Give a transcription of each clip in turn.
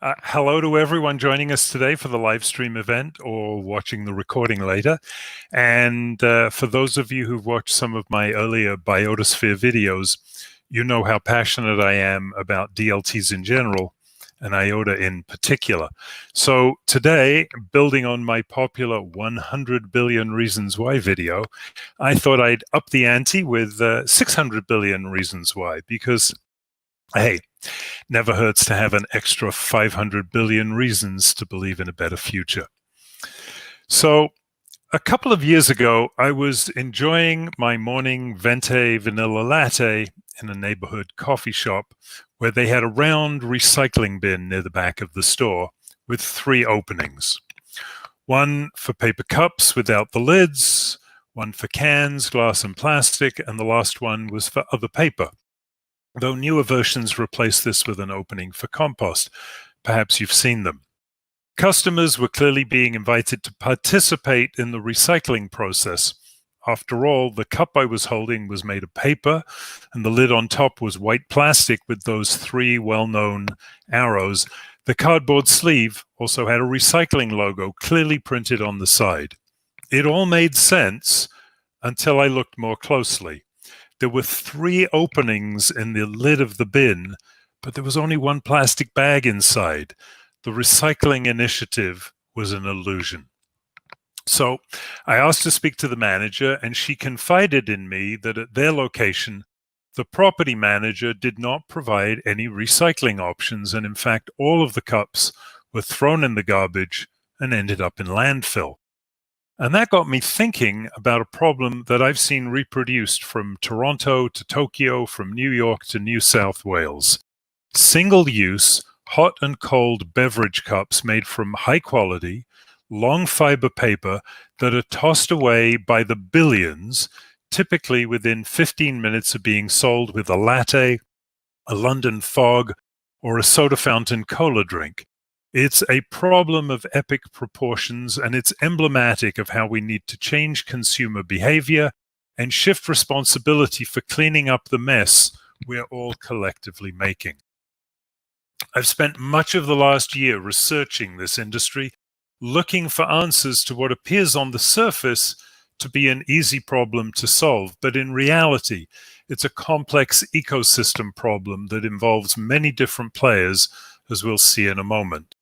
Hello to everyone joining us today for the live stream event or watching the recording later. And for those of you who've watched some of my earlier bIOTAsphere videos, you know how passionate I am about DLTs in general and IOTA in particular. So today, building on my popular 100 billion reasons why video, I thought I'd up the ante with 600 billion reasons why, because hey, never hurts to have an extra 500 billion reasons to believe in a better future. So a couple of years ago, I was enjoying my morning venti vanilla latte in a neighborhood coffee shop where they had a round recycling bin near the back of the store with 3 openings. One for paper cups without the lids, one for cans, glass and plastic, and the last one was for other paper. Though newer versions replace this with an opening for compost. Perhaps you've seen them. Customers were clearly being invited to participate in the recycling process. After all, the cup I was holding was made of paper, and the lid on top was white plastic with those 3 well-known arrows. The cardboard sleeve also had a recycling logo clearly printed on the side. It all made sense until I looked more closely. There were 3 openings in the lid of the bin, but there was only 1 plastic bag inside. The recycling initiative was an illusion. So I asked to speak to the manager, and she confided in me that at their location, the property manager did not provide any recycling options, and in fact, all of the cups were thrown in the garbage and ended up in landfill. And that got me thinking about a problem that I've seen reproduced from Toronto to Tokyo, from New York to New South Wales. Single-use, hot and cold beverage cups made from high-quality, long fiber paper that are tossed away by the billions, typically within 15 minutes of being sold with a latte, a London fog, or a soda fountain cola drink. It's a problem of epic proportions, and it's emblematic of how we need to change consumer behavior and shift responsibility for cleaning up the mess we're all collectively making. I've spent much of the last year researching this industry, looking for answers to what appears on the surface to be an easy problem to solve, but in reality, it's a complex ecosystem problem that involves many different players, as we'll see in a moment.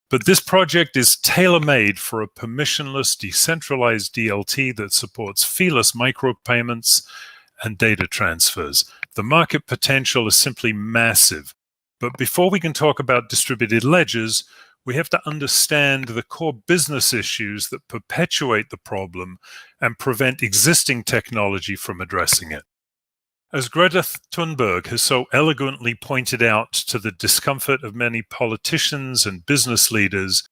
But this project is tailor-made for a permissionless, decentralized DLT that supports feeless micropayments and data transfers. The market potential is simply massive. But before we can talk about distributed ledgers, we have to understand the core business issues that perpetuate the problem and prevent existing technology from addressing it. As Greta Thunberg has so elegantly pointed out to the discomfort of many politicians and business leaders,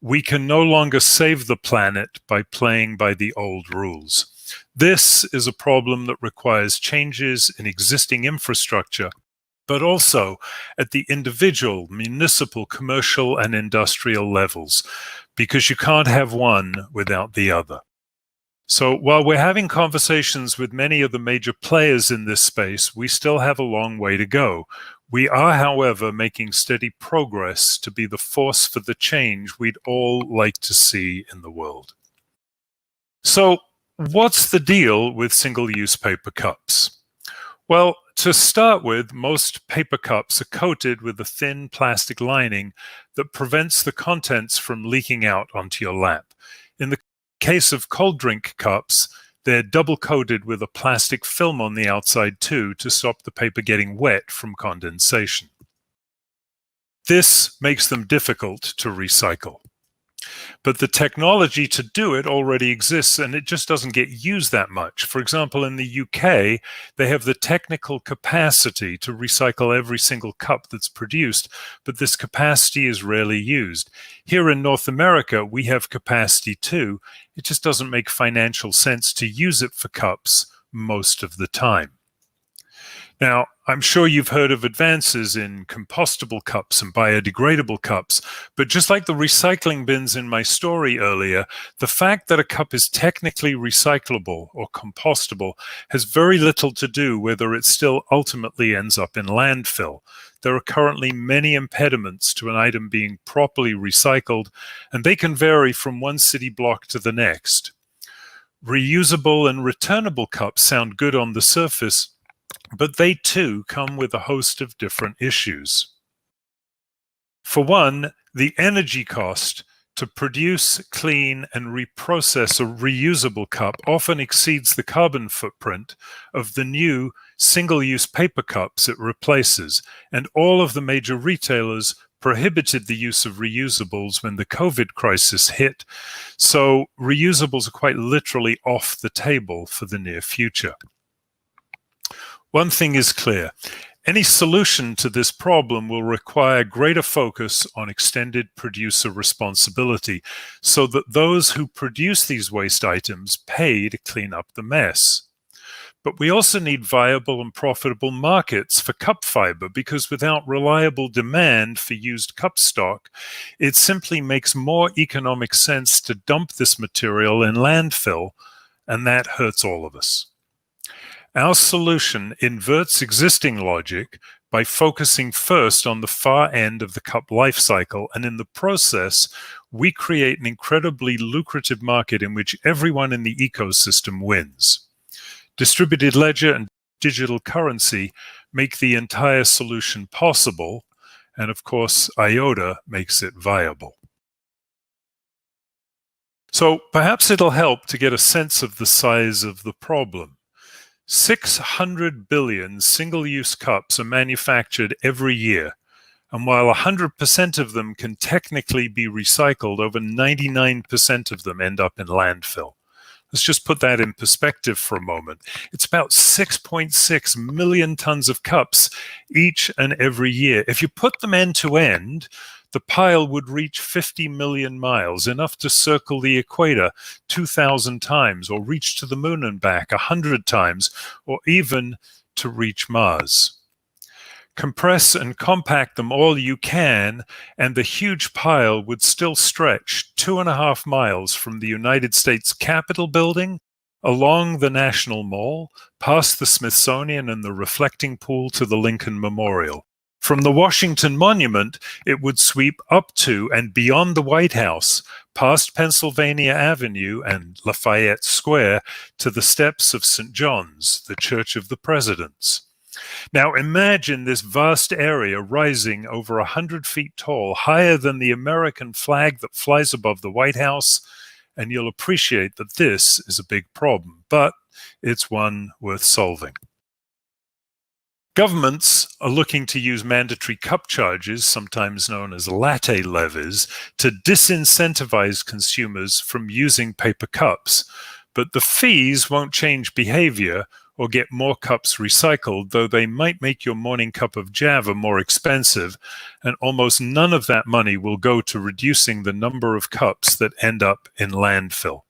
we can no longer save the planet by playing by the old rules. This is a problem that requires changes in existing infrastructure, but also at the individual, municipal, commercial, and industrial levels, because you can't have one without the other. So while we're having conversations with many of the major players in this space, we still have a long way to go. We are, however, making steady progress to be the force for the change we'd all like to see in the world. So what's the deal with single-use paper cups? Well, to start with, most paper cups are coated with a thin plastic lining that prevents the contents from leaking out onto your lap. In the case of cold drink cups, they're double coated with a plastic film on the outside too to stop the paper getting wet from condensation. This makes them difficult to recycle. But the technology to do it already exists, and it just doesn't get used that much. For example, in the UK, they have the technical capacity to recycle every single cup that's produced, but this capacity is rarely used. Here in North America, we have capacity too. It just doesn't make financial sense to use it for cups most of the time. Now, I'm sure you've heard of advances in compostable cups and biodegradable cups, but just like the recycling bins in my story earlier, the fact that a cup is technically recyclable or compostable has very little to do whether it still ultimately ends up in landfill. There are currently many impediments to an item being properly recycled, and they can vary from one city block to the next. Reusable and returnable cups sound good on the surface, but they too come with a host of different issues. For one, the energy cost to produce, clean, and reprocess a reusable cup often exceeds the carbon footprint of the new single-use paper cups it replaces, and all of the major retailers prohibited the use of reusables when the COVID crisis hit, so reusables are quite literally off the table for the near future. One thing is clear. Any solution to this problem will require greater focus on extended producer responsibility so that those who produce these waste items pay to clean up the mess. But we also need viable and profitable markets for cup fiber, because without reliable demand for used cup stock, it simply makes more economic sense to dump this material in landfill, and that hurts all of us. Our solution inverts existing logic by focusing first on the far end of the cup life cycle, and in the process, we create an incredibly lucrative market in which everyone in the ecosystem wins. Distributed ledger and digital currency make the entire solution possible, and of course, IOTA makes it viable. So perhaps it'll help to get a sense of the size of the problem. 600 billion single-use cups are manufactured every year, and while 100% of them can technically be recycled, over 99% of them end up in landfill. Let's just put that in perspective for a moment. It's about 6.6 million tons of cups each and every year. If you put them end to end, the pile would reach 50 million miles, enough to circle the equator 2,000 times, or reach to the moon and back 100 times, or even to reach Mars. Compress and compact them all you can, and the huge pile would still stretch 2.5 miles from the United States Capitol building, along the National Mall, past the Smithsonian and the reflecting pool to the Lincoln Memorial. From the Washington Monument, it would sweep up to and beyond the White House, past Pennsylvania Avenue and Lafayette Square, to the steps of St. John's, the Church of the Presidents. Now imagine this vast area rising over 100 feet tall, higher than the American flag that flies above the White House, and you'll appreciate that this is a big problem, but it's one worth solving. Governments are looking to use mandatory cup charges, sometimes known as latte levies, to disincentivize consumers from using paper cups. But the fees won't change behavior or get more cups recycled, though they might make your morning cup of Java more expensive, and almost none of that money will go to reducing the number of cups that end up in landfill.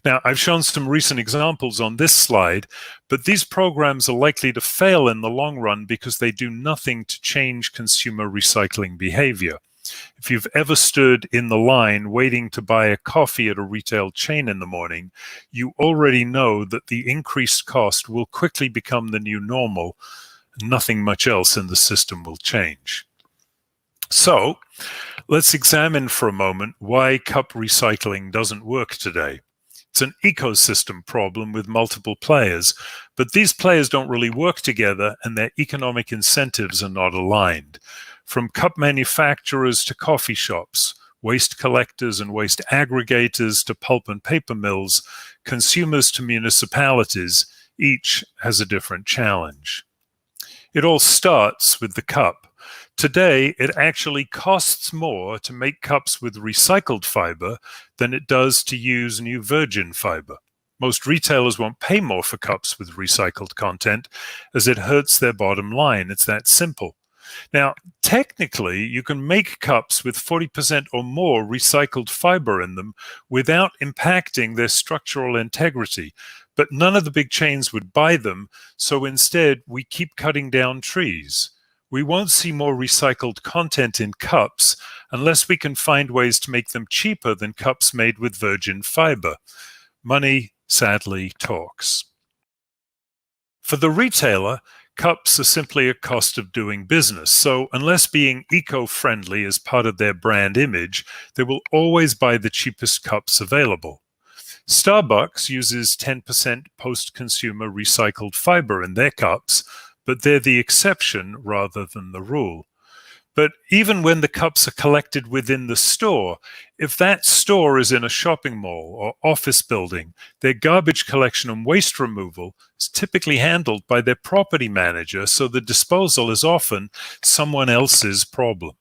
Now, I've shown some recent examples on this slide, but these programs are likely to fail in the long run because they do nothing to change consumer recycling behavior. If you've ever stood in the line waiting to buy a coffee at a retail chain in the morning, you already know that the increased cost will quickly become the new normal. Nothing much else in the system will change. So, let's examine for a moment why cup recycling doesn't work today. It's an ecosystem problem with multiple players, but these players don't really work together and their economic incentives are not aligned. From cup manufacturers to coffee shops, waste collectors and waste aggregators to pulp and paper mills, consumers to municipalities, each has a different challenge. It all starts with the cup. Today, it actually costs more to make cups with recycled fiber than it does to use new virgin fiber. Most retailers won't pay more for cups with recycled content, as it hurts their bottom line. It's that simple. Now, technically, you can make cups with 40% or more recycled fiber in them without impacting their structural integrity. but none of the big chains would buy them, so instead we keep cutting down trees. We won't see more recycled content in cups unless we can find ways to make them cheaper than cups made with virgin fiber. Money, sadly, talks. For the retailer, cups are simply a cost of doing business, so unless being eco-friendly is part of their brand image, they will always buy the cheapest cups available. Starbucks uses 10% post-consumer recycled fiber in their cups, but they're the exception rather than the rule. But even when the cups are collected within the store, if that store is in a shopping mall or office building, their garbage collection and waste removal is typically handled by their property manager, so the disposal is often someone else's problem.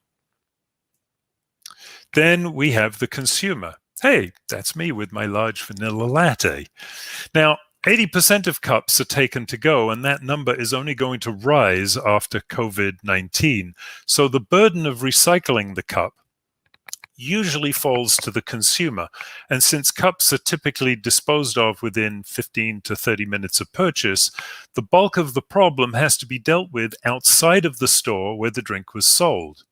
Then we have the consumer. Hey, that's me with my large vanilla latte. Now, 80% of cups are taken to go, and that number is only going to rise after COVID-19. So the burden of recycling the cup usually falls to the consumer. And since cups are typically disposed of within 15 to 30 minutes of purchase, the bulk of the problem has to be dealt with outside of the store where the drink was sold.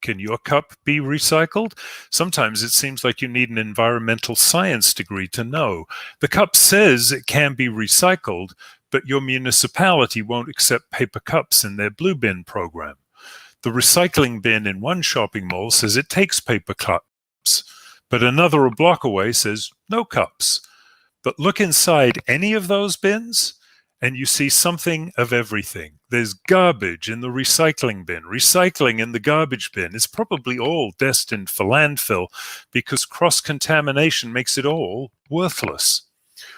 Can your cup be recycled? Sometimes it seems like you need an environmental science degree to know. The cup says it can be recycled, but your municipality won't accept paper cups in their blue bin program. The recycling bin in one shopping mall says it takes paper cups, but another a block away says no cups. But look inside any of those bins, and you see something of everything. There's garbage in the recycling bin, recycling in the garbage bin. It's probably all destined for landfill because cross-contamination makes it all worthless.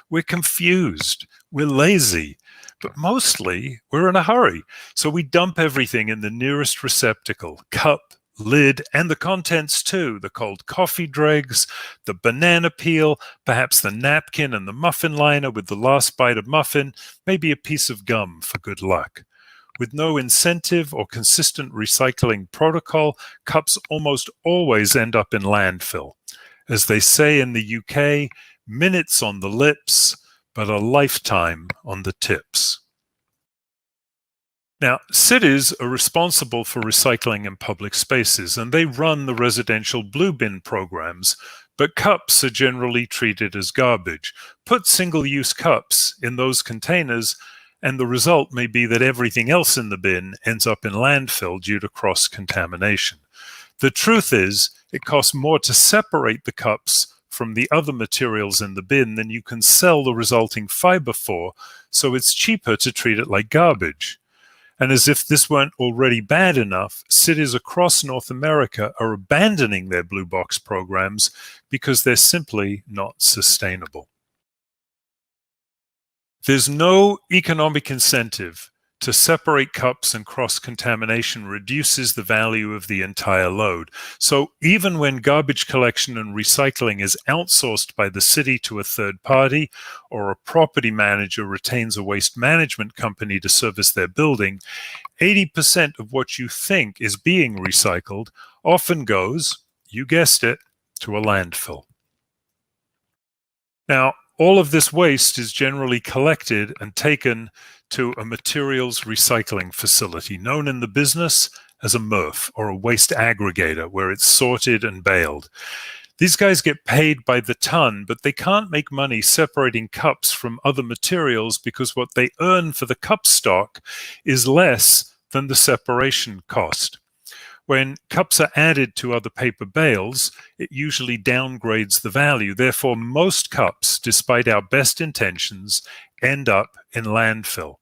We're confused, we're lazy, but mostly we're in a hurry. So we dump everything in the nearest receptacle, cup, lid, and the contents too, the cold coffee dregs, the banana peel, perhaps the napkin and the muffin liner with the last bite of muffin, maybe a piece of gum for good luck. With no incentive or consistent recycling protocol, cups almost always end up in landfill. As they say in the UK, minutes on the lips, but a lifetime on the tips. Now, cities are responsible for recycling in public spaces, and they run the residential blue bin programs, but cups are generally treated as garbage. Put single-use cups in those containers, and the result may be that everything else in the bin ends up in landfill due to cross-contamination. The truth is, it costs more to separate the cups from the other materials in the bin than you can sell the resulting fiber for, so it's cheaper to treat it like garbage. And as if this weren't already bad enough, cities across North America are abandoning their blue box programs because they're simply not sustainable. There's no economic incentive to separate cups, and cross-contamination reduces the value of the entire load. So even when garbage collection and recycling is outsourced by the city to a third party, or a property manager retains a waste management company to service their building, 80% of what you think is being recycled often goes, you guessed it, to a landfill. Now, all of this waste is generally collected and taken to a materials recycling facility known in the business as a MuRF, or a waste aggregator, where it's sorted and baled. These guys get paid by the ton, but they can't make money separating cups from other materials because what they earn for the cup stock is less than the separation cost. When cups are added to other paper bales, it usually downgrades the value. Therefore, most cups, despite our best intentions, end up in landfill.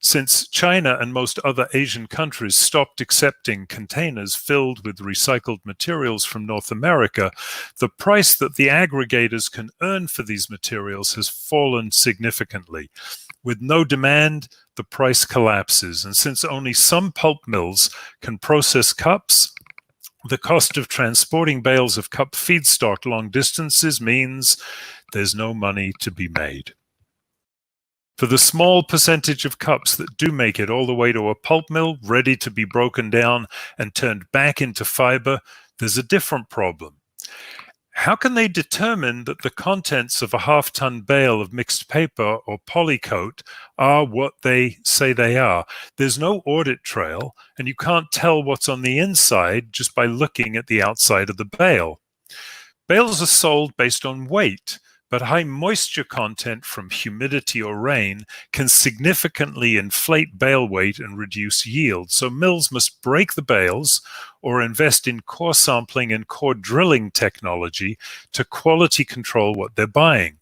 Since China and most other Asian countries stopped accepting containers filled with recycled materials from North America, the price that the aggregators can earn for these materials has fallen significantly. With no demand, the price collapses, and since only some pulp mills can process cups, the cost of transporting bales of cup feedstock long distances means there's no money to be made. For the small percentage of cups that do make it all the way to a pulp mill, ready to be broken down and turned back into fiber, there's a different problem. how can they determine that the contents of a half-ton bale of mixed paper or polycoat are what they say they are? There's no audit trail, and you can't tell what's on the inside just by looking at the outside of the bale. Bales are sold based on weight, but high moisture content from humidity or rain can significantly inflate bale weight and reduce yield. So mills must break the bales or invest in core sampling and core drilling technology to quality control what they're buying.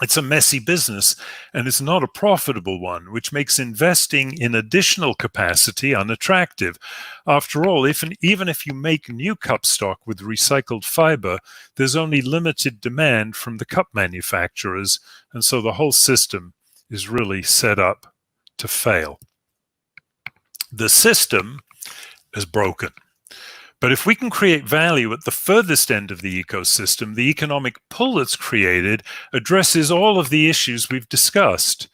It's a messy business, and it's not a profitable one, which makes investing in additional capacity unattractive. After all, even if you make new cup stock with recycled fiber, there's only limited demand from the cup manufacturers, and so the whole system is really set up to fail. The system is broken. But if we can create value at the furthest end of the ecosystem, the economic pull that's created addresses all of the issues we've discussed.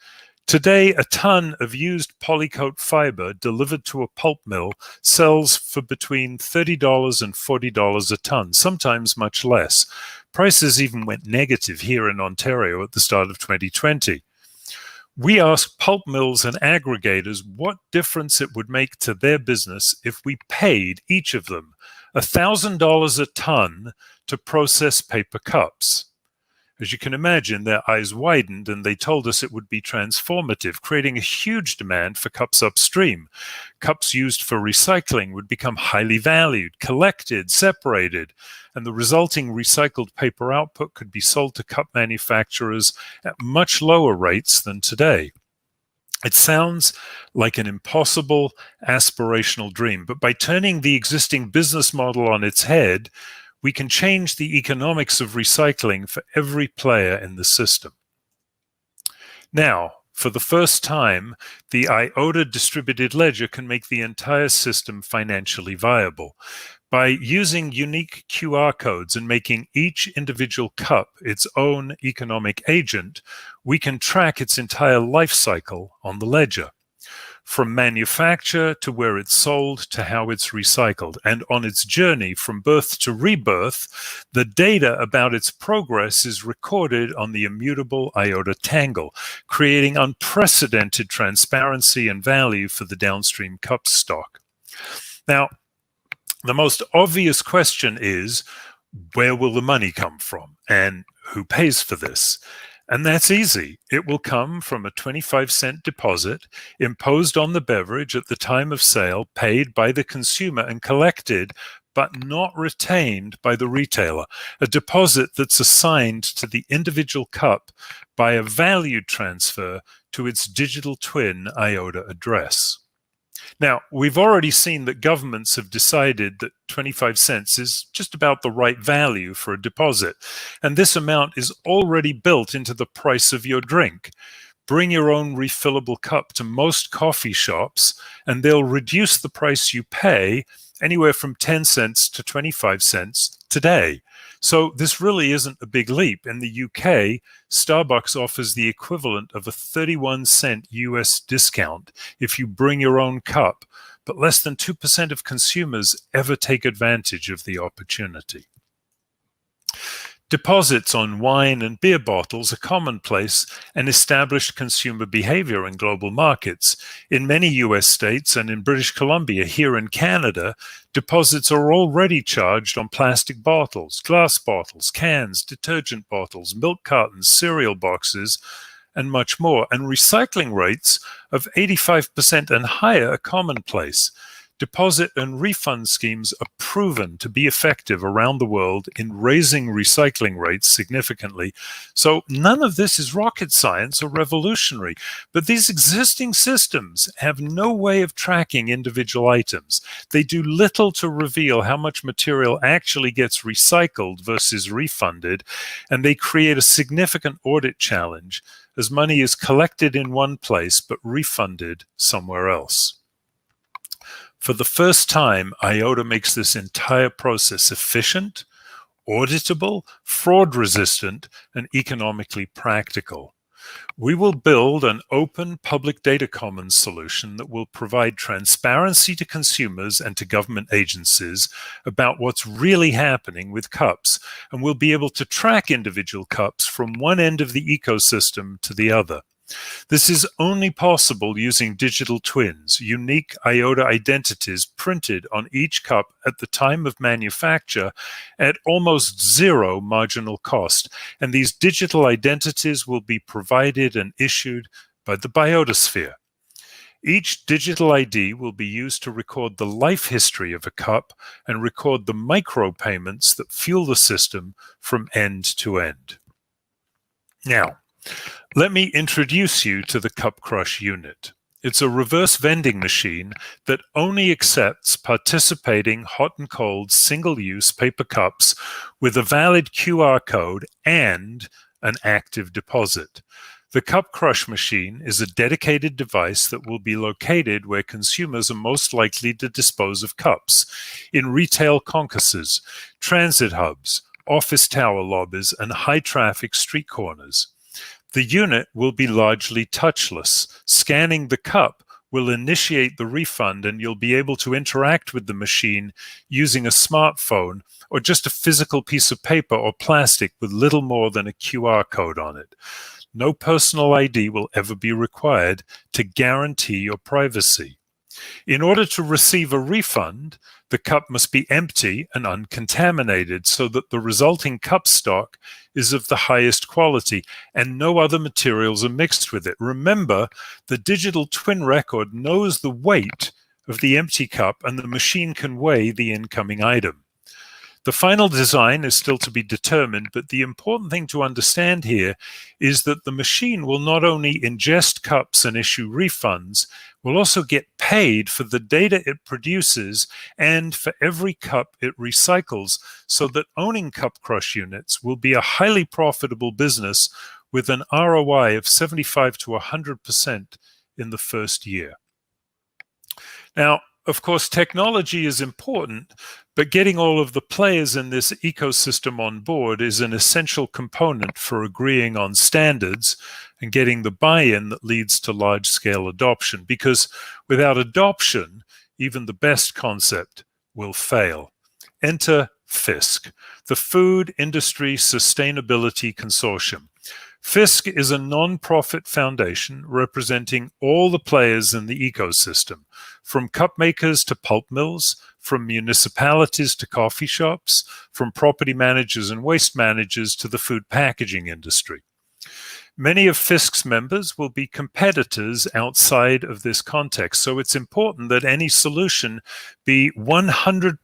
Today, a ton of used polycoat fiber delivered to a pulp mill sells for between $30 and $40 a ton, sometimes much less. Prices even went negative here in Ontario at the start of 2020. We asked pulp mills and aggregators what difference it would make to their business if we paid each of them $1,000 a ton to process paper cups. As you can imagine, their eyes widened and they told us it would be transformative, creating a huge demand for cups upstream. Cups used for recycling would become highly valued, collected, separated, and the resulting recycled paper output could be sold to cup manufacturers at much lower rates than today. It sounds like an impossible aspirational dream, but by turning the existing business model on its head, we can change the economics of recycling for every player in the system. Now, for the first time, the IOTA Distributed Ledger can make the entire system financially viable. By using unique QR codes and making each individual cup its own economic agent, we can track its entire life cycle on the ledger, from manufacture to where it's sold to how it's recycled. And on its journey from birth to rebirth, the data about its progress is recorded on the immutable IOTA tangle, creating unprecedented transparency and value for the downstream cup stock. Now, the most obvious question is, where will the money come from and who pays for this? And that's easy. It will come from a 25-cent deposit imposed on the beverage at the time of sale, paid by the consumer and collected, but not retained by the retailer. A deposit that's assigned to the individual cup by a value transfer to its digital twin IOTA address. Now, we've already seen that governments have decided that 25 cents is just about the right value for a deposit, and this amount is already built into the price of your drink. Bring your own refillable cup to most coffee shops, and they'll reduce the price you pay anywhere from 10 cents to 25 cents today. So this really isn't a big leap. In the UK, Starbucks offers the equivalent of a 31-cent US discount if you bring your own cup, but less than 2% of consumers ever take advantage of the opportunity. Deposits on wine and beer bottles are commonplace and established consumer behavior in global markets. In many US states and in British Columbia, here in Canada, deposits are already charged on plastic bottles, glass bottles, cans, detergent bottles, milk cartons, cereal boxes, and much more. And recycling rates of 85% and higher are commonplace. Deposit and refund schemes are proven to be effective around the world in raising recycling rates significantly. So none of this is rocket science or revolutionary, but these existing systems have no way of tracking individual items. They do little to reveal how much material actually gets recycled versus refunded, and they create a significant audit challenge as money is collected in one place but refunded somewhere else. For the first time, IOTA makes this entire process efficient, auditable, fraud-resistant, and economically practical. We will build an open public data commons solution that will provide transparency to consumers and to government agencies about what's really happening with cups, and we'll be able to track individual cups from one end of the ecosystem to the other. This is only possible using digital twins, unique IOTA identities printed on each cup at the time of manufacture at almost zero marginal cost. And these digital identities will be provided and issued by the bIOTAsphere. Each digital ID will be used to record the life history of a cup and record the micropayments that fuel the system from end to end. Now, let me introduce you to the Cup Crush unit. It's a reverse vending machine that only accepts participating hot and cold single-use paper cups with a valid QR code and an active deposit. The Cup Crush machine is a dedicated device that will be located where consumers are most likely to dispose of cups, in retail concourses, transit hubs, office tower lobbies, and high-traffic street corners. The unit will be largely touchless. Scanning the cup will initiate the refund, and you'll be able to interact with the machine using a smartphone or just a physical piece of paper or plastic with little more than a QR code on it. No personal ID will ever be required to guarantee your privacy. In order to receive a refund, the cup must be empty and uncontaminated so that the resulting cup stock is of the highest quality and no other materials are mixed with it. Remember, the digital twin record knows the weight of the empty cup and the machine can weigh the incoming item. The final design is still to be determined, but the important thing to understand here is that the machine will not only ingest cups and issue refunds, will also get paid for the data it produces and for every cup it recycles, so that owning Cup Crush units will be a highly profitable business with an ROI of 75 to 100% in the first year. Now, of course, technology is important, but getting all of the players in this ecosystem on board is an essential component for agreeing on standards and getting the buy-in that leads to large-scale adoption, because without adoption, even the best concept will fail. Enter Fisk, the Food Industry Sustainability Consortium. Fisk is a non-profit foundation representing all the players in the ecosystem, from cup makers to pulp mills, from municipalities to coffee shops, from property managers and waste managers to the food packaging industry. Many of Fisk's members will be competitors outside of this context, so it's important that any solution be 100%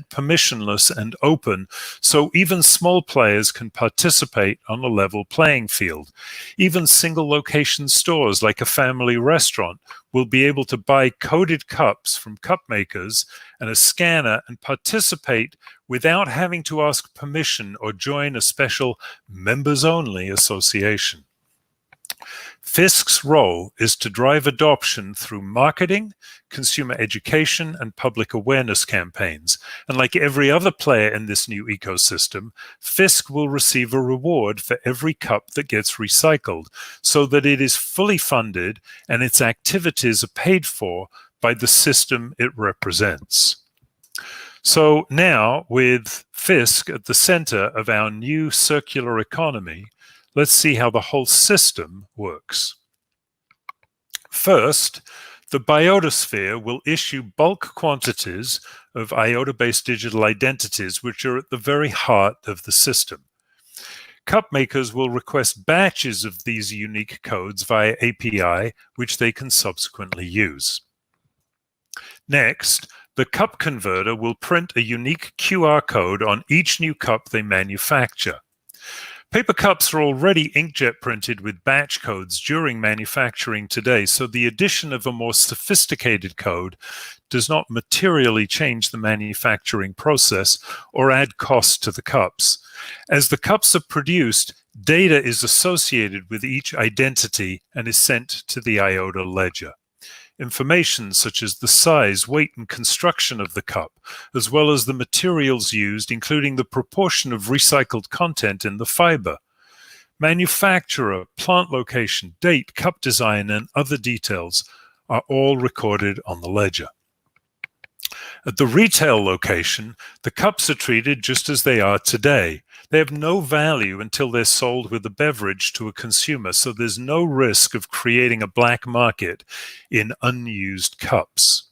permissionless and open, so even small players can participate on a level playing field. Even single location stores like a family restaurant will be able to buy coded cups from cup makers and a scanner and participate without having to ask permission or join a special members-only association. Fisk's role is to drive adoption through marketing, consumer education, and public awareness campaigns. And like every other player in this new ecosystem, Fisk will receive a reward for every cup that gets recycled, so that it is fully funded and its activities are paid for by the system it represents. So now, with Fisk at the center of our new circular economy, let's see how the whole system works. First, the bIOTAsphere will issue bulk quantities of IOTA-based digital identities, which are at the very heart of the system. Cup makers will request batches of these unique codes via API, which they can subsequently use. Next, the cup converter will print a unique QR code on each new cup they manufacture. Paper cups are already inkjet printed with batch codes during manufacturing today, so the addition of a more sophisticated code does not materially change the manufacturing process or add cost to the cups. As the cups are produced, data is associated with each identity and is sent to the IOTA ledger. Information such as the size, weight, and construction of the cup, as well as the materials used, including the proportion of recycled content in the fiber. Manufacturer, plant location, date, cup design, and other details are all recorded on the ledger. At the retail location, the cups are treated just as they are today. They have no value until they're sold with a beverage to a consumer, so there's no risk of creating a black market in unused cups.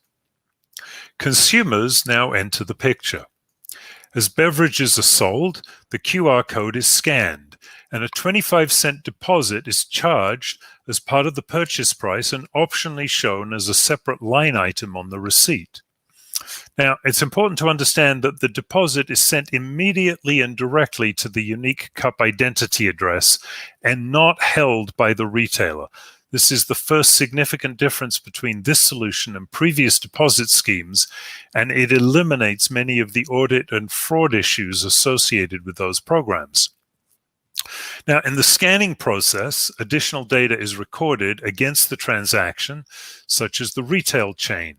Consumers now enter the picture. As beverages are sold, the QR code is scanned, and a 25-cent deposit is charged as part of the purchase price and optionally shown as a separate line item on the receipt. Now, it's important to understand that the deposit is sent immediately and directly to the unique cup identity address and not held by the retailer. This is the first significant difference between this solution and previous deposit schemes, and it eliminates many of the audit and fraud issues associated with those programs. Now, in the scanning process, additional data is recorded against the transaction, such as the retail chain,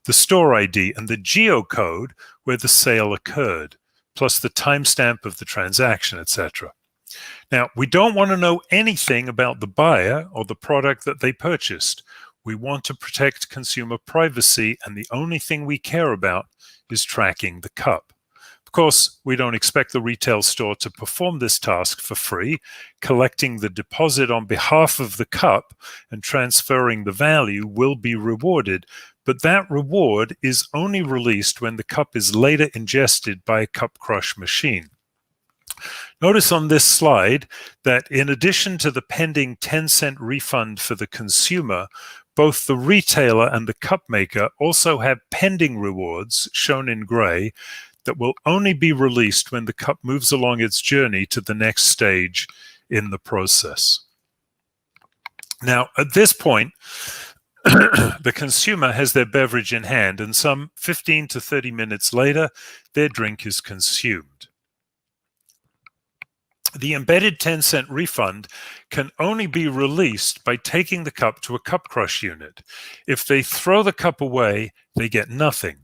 the store ID, and the geocode where the sale occurred, plus the timestamp of the transaction, etc. Now, we don't want to know anything about the buyer or the product that they purchased. We want to protect consumer privacy, and the only thing we care about is tracking the cup. Of course, we don't expect the retail store to perform this task for free. Collecting the deposit on behalf of the cup and transferring the value will be rewarded, but that reward is only released when the cup is later ingested by a cup crush machine. Notice on this slide that in addition to the pending 10-cent refund for the consumer, both the retailer and the cup maker also have pending rewards, shown in gray, that will only be released when the cup moves along its journey to the next stage in the process. Now, at this point, the consumer has their beverage in hand, and some 15 to 30 minutes later, their drink is consumed. The embedded 10-cent refund can only be released by taking the cup to a cup crush unit. If they throw the cup away, they get nothing.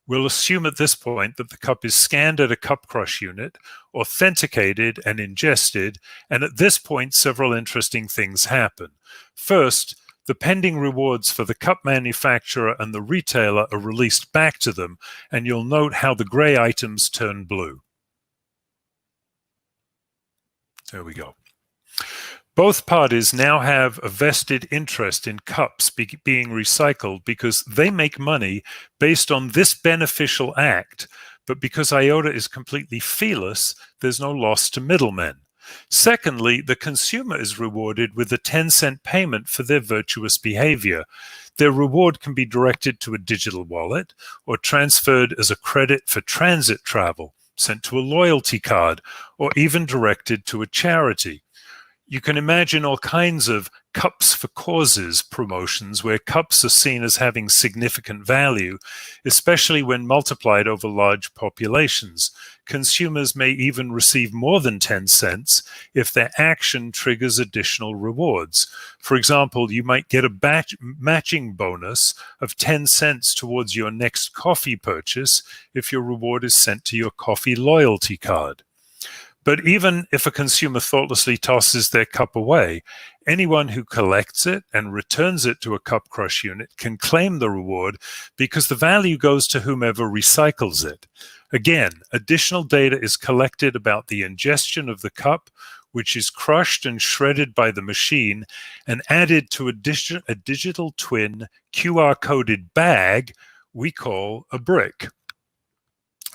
We'll assume at this point that the cup is scanned at a cup crush unit, authenticated and ingested, and at this point several interesting things happen. First, the pending rewards for the cup manufacturer and the retailer are released back to them, and you'll note how the gray items turn blue. There we go. Both parties now have a vested interest in cups being recycled because they make money based on this beneficial act, but because IOTA is completely feeless, there's no loss to middlemen. Secondly, the consumer is rewarded with a 10-cent payment for their virtuous behavior. Their reward can be directed to a digital wallet or transferred as a credit for transit travel, sent to a loyalty card, or even directed to a charity. You can imagine all kinds of cups for causes promotions where cups are seen as having significant value, especially when multiplied over large populations. Consumers may even receive more than 10 cents if their action triggers additional rewards. For example, you might get a matching bonus of 10 cents towards your next coffee purchase if your reward is sent to your coffee loyalty card. But even if a consumer thoughtlessly tosses their cup away, anyone who collects it and returns it to a cup crush unit can claim the reward because the value goes to whomever recycles it. Again, additional data is collected about the ingestion of the cup, which is crushed and shredded by the machine and added to a digital twin QR-coded bag we call a brick.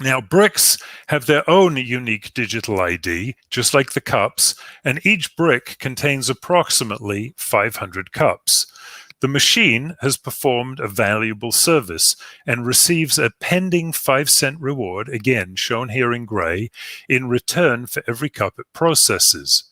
Now, bricks have their own unique digital ID, just like the cups, and each brick contains approximately 500 cups. The machine has performed a valuable service and receives a pending 5-cent reward, again shown here in gray, in return for every cup it processes.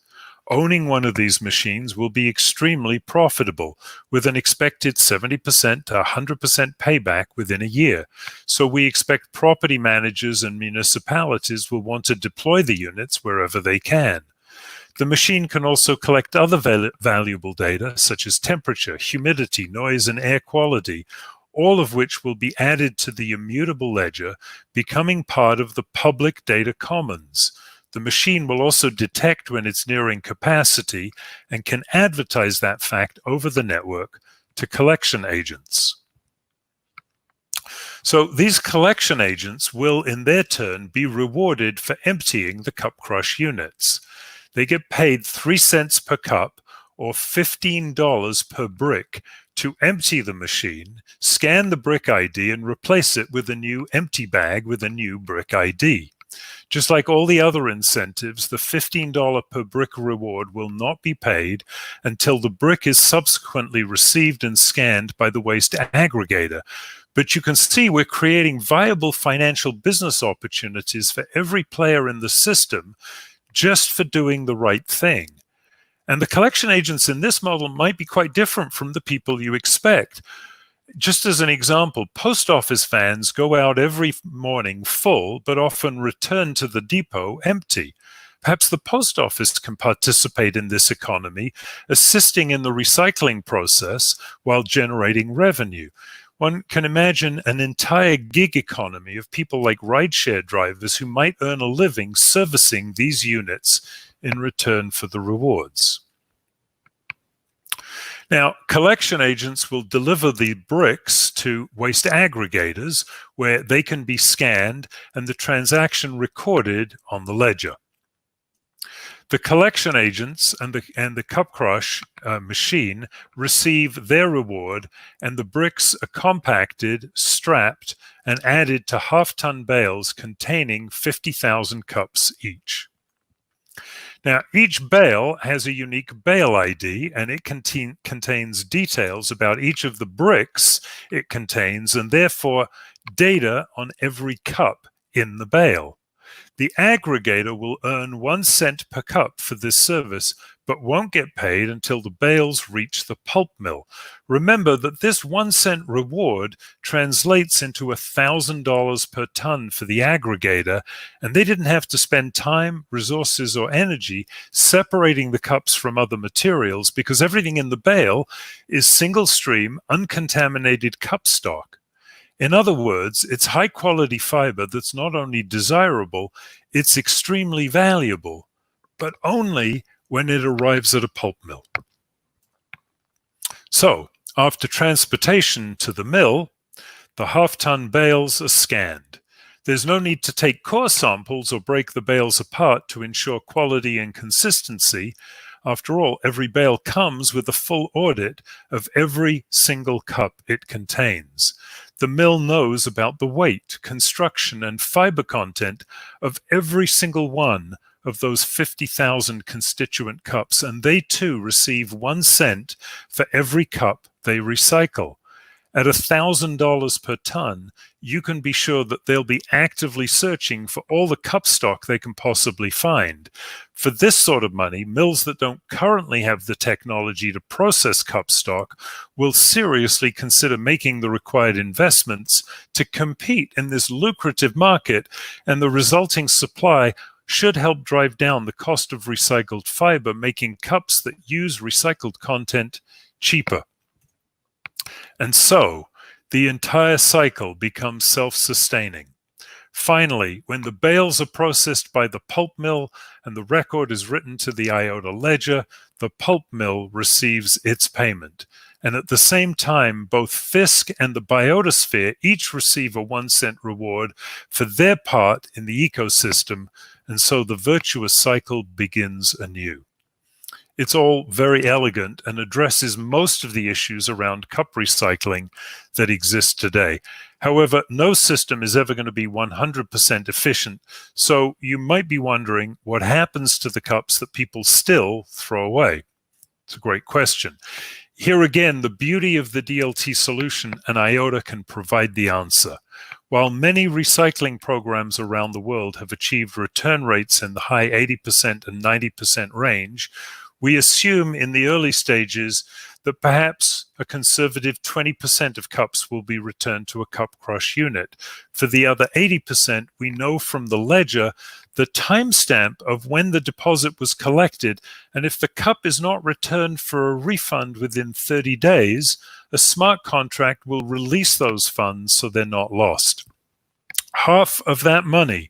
Owning one of these machines will be extremely profitable, with an expected 70% to 100% payback within a year. So we expect property managers and municipalities will want to deploy the units wherever they can. The machine can also collect other valuable data, such as temperature, humidity, noise, and air quality, all of which will be added to the immutable ledger, becoming part of the public data commons. The machine will also detect when it's nearing capacity and can advertise that fact over the network to collection agents. So these collection agents will, in their turn, be rewarded for emptying the cup crush units. They get paid 3 cents per cup or $15 per brick to empty the machine, scan the brick ID, and replace it with a new empty bag with a new brick ID. Just like all the other incentives, the $15 per brick reward will not be paid until the brick is subsequently received and scanned by the waste aggregator. But you can see we're creating viable financial business opportunities for every player in the system just for doing the right thing. And the collection agents in this model might be quite different from the people you expect. Just as an example, post office vans go out every morning full, but often return to the depot empty. Perhaps the post office can participate in this economy, assisting in the recycling process while generating revenue. One can imagine an entire gig economy of people like rideshare drivers who might earn a living servicing these units in return for the rewards. Now, collection agents will deliver the bricks to waste aggregators where they can be scanned and the transaction recorded on the ledger. The collection agents and the cup crush machine receive their reward, and the bricks are compacted, strapped, and added to half-ton bales containing 50,000 cups each. Now, each bale has a unique bale ID, and it contains details about each of the bricks it contains, and therefore data on every cup in the bale. The aggregator will earn 1 cent per cup for this service, but won't get paid until the bales reach the pulp mill. Remember that this 1 cent reward translates into $1,000 per ton for the aggregator, and they didn't have to spend time, resources, or energy separating the cups from other materials because everything in the bale is single-stream, uncontaminated cup stock. In other words, it's high-quality fiber that's not only desirable, it's extremely valuable, but only when it arrives at a pulp mill. So, after transportation to the mill, the half-ton bales are scanned. There's no need to take core samples or break the bales apart to ensure quality and consistency. After all, every bale comes with a full audit of every single cup it contains. The mill knows about the weight, construction, and fiber content of every single one of those 50,000 constituent cups, and they too receive 1 cent for every cup they recycle. At $1,000 per ton, you can be sure that they'll be actively searching for all the cup stock they can possibly find. For this sort of money, mills that don't currently have the technology to process cup stock will seriously consider making the required investments to compete in this lucrative market, and the resulting supply should help drive down the cost of recycled fiber, making cups that use recycled content cheaper. And so, the entire cycle becomes self-sustaining. Finally, when the bales are processed by the pulp mill and the record is written to the IOTA ledger, the pulp mill receives its payment. And at the same time, both Fisk and the bIOTAsphere each receive a 1 cent reward for their part in the ecosystem, and so the virtuous cycle begins anew. It's all very elegant and addresses most of the issues around cup recycling that exist today. However, no system is ever going to be 100% efficient, so you might be wondering what happens to the cups that people still throw away. It's a great question. Here again, the beauty of the DLT solution, and IOTA can provide the answer. While many recycling programs around the world have achieved return rates in the high 80% and 90% range, we assume in the early stages that perhaps a conservative 20% of cups will be returned to a cup crush unit. For the other 80%, we know from the ledger the timestamp of when the deposit was collected, and if the cup is not returned for a refund within 30 days, a smart contract will release those funds so they're not lost. Half of that money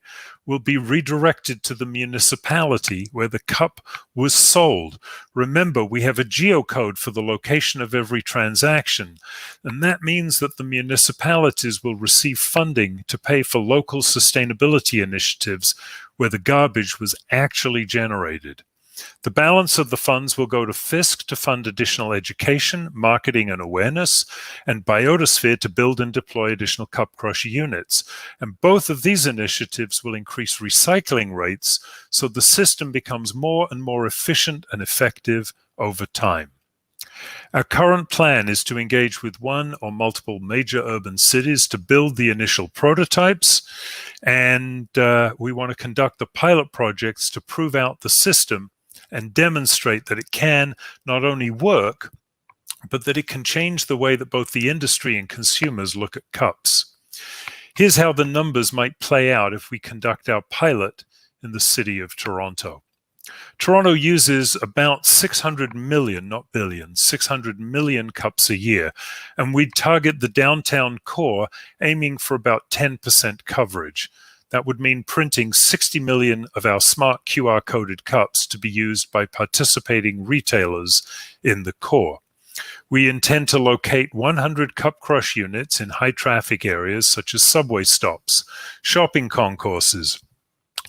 will be redirected to the municipality where the cup was sold. Remember, we have a geocode for the location of every transaction, and that means that the municipalities will receive funding to pay for local sustainability initiatives where the garbage was actually generated. The balance of the funds will go to Fisk to fund additional education, marketing and awareness, and bIOTAsphere to build and deploy additional cup crush units. And both of these initiatives will increase recycling rates so the system becomes more and more efficient and effective over time. Our current plan is to engage with one or multiple major urban cities to build the initial prototypes, and we want to conduct the pilot projects to prove out the system and demonstrate that it can not only work, but that it can change the way that both the industry and consumers look at cups. Here's how the numbers might play out if we conduct our pilot in the city of Toronto. Toronto uses about 600 million, not billions, 600 million cups a year, and we'd target the downtown core, aiming for about 10% coverage. That would mean printing 60 million of our smart QR-coded cups to be used by participating retailers in the core. We intend to locate 100 cup crush units in high-traffic areas such as subway stops, shopping concourses,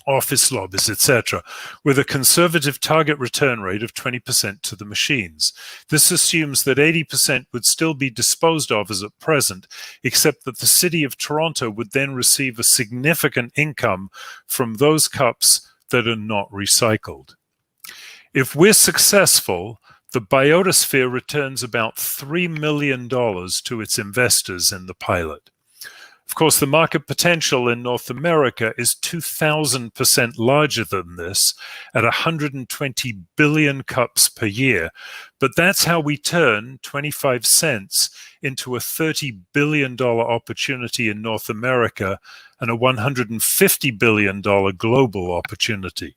office lobbies, etc., with a conservative target return rate of 20% to the machines. This assumes that 80% would still be disposed of as at present, except that the City of Toronto would then receive a significant income from those cups that are not recycled. If we're successful, the bIOTAsphere returns about $3 million to its investors in the pilot. Of course, the market potential in North America is 2,000% larger than this at 120 billion cups per year. But that's how we turn 25 cents into a $30 billion opportunity in North America and a $150 billion global opportunity.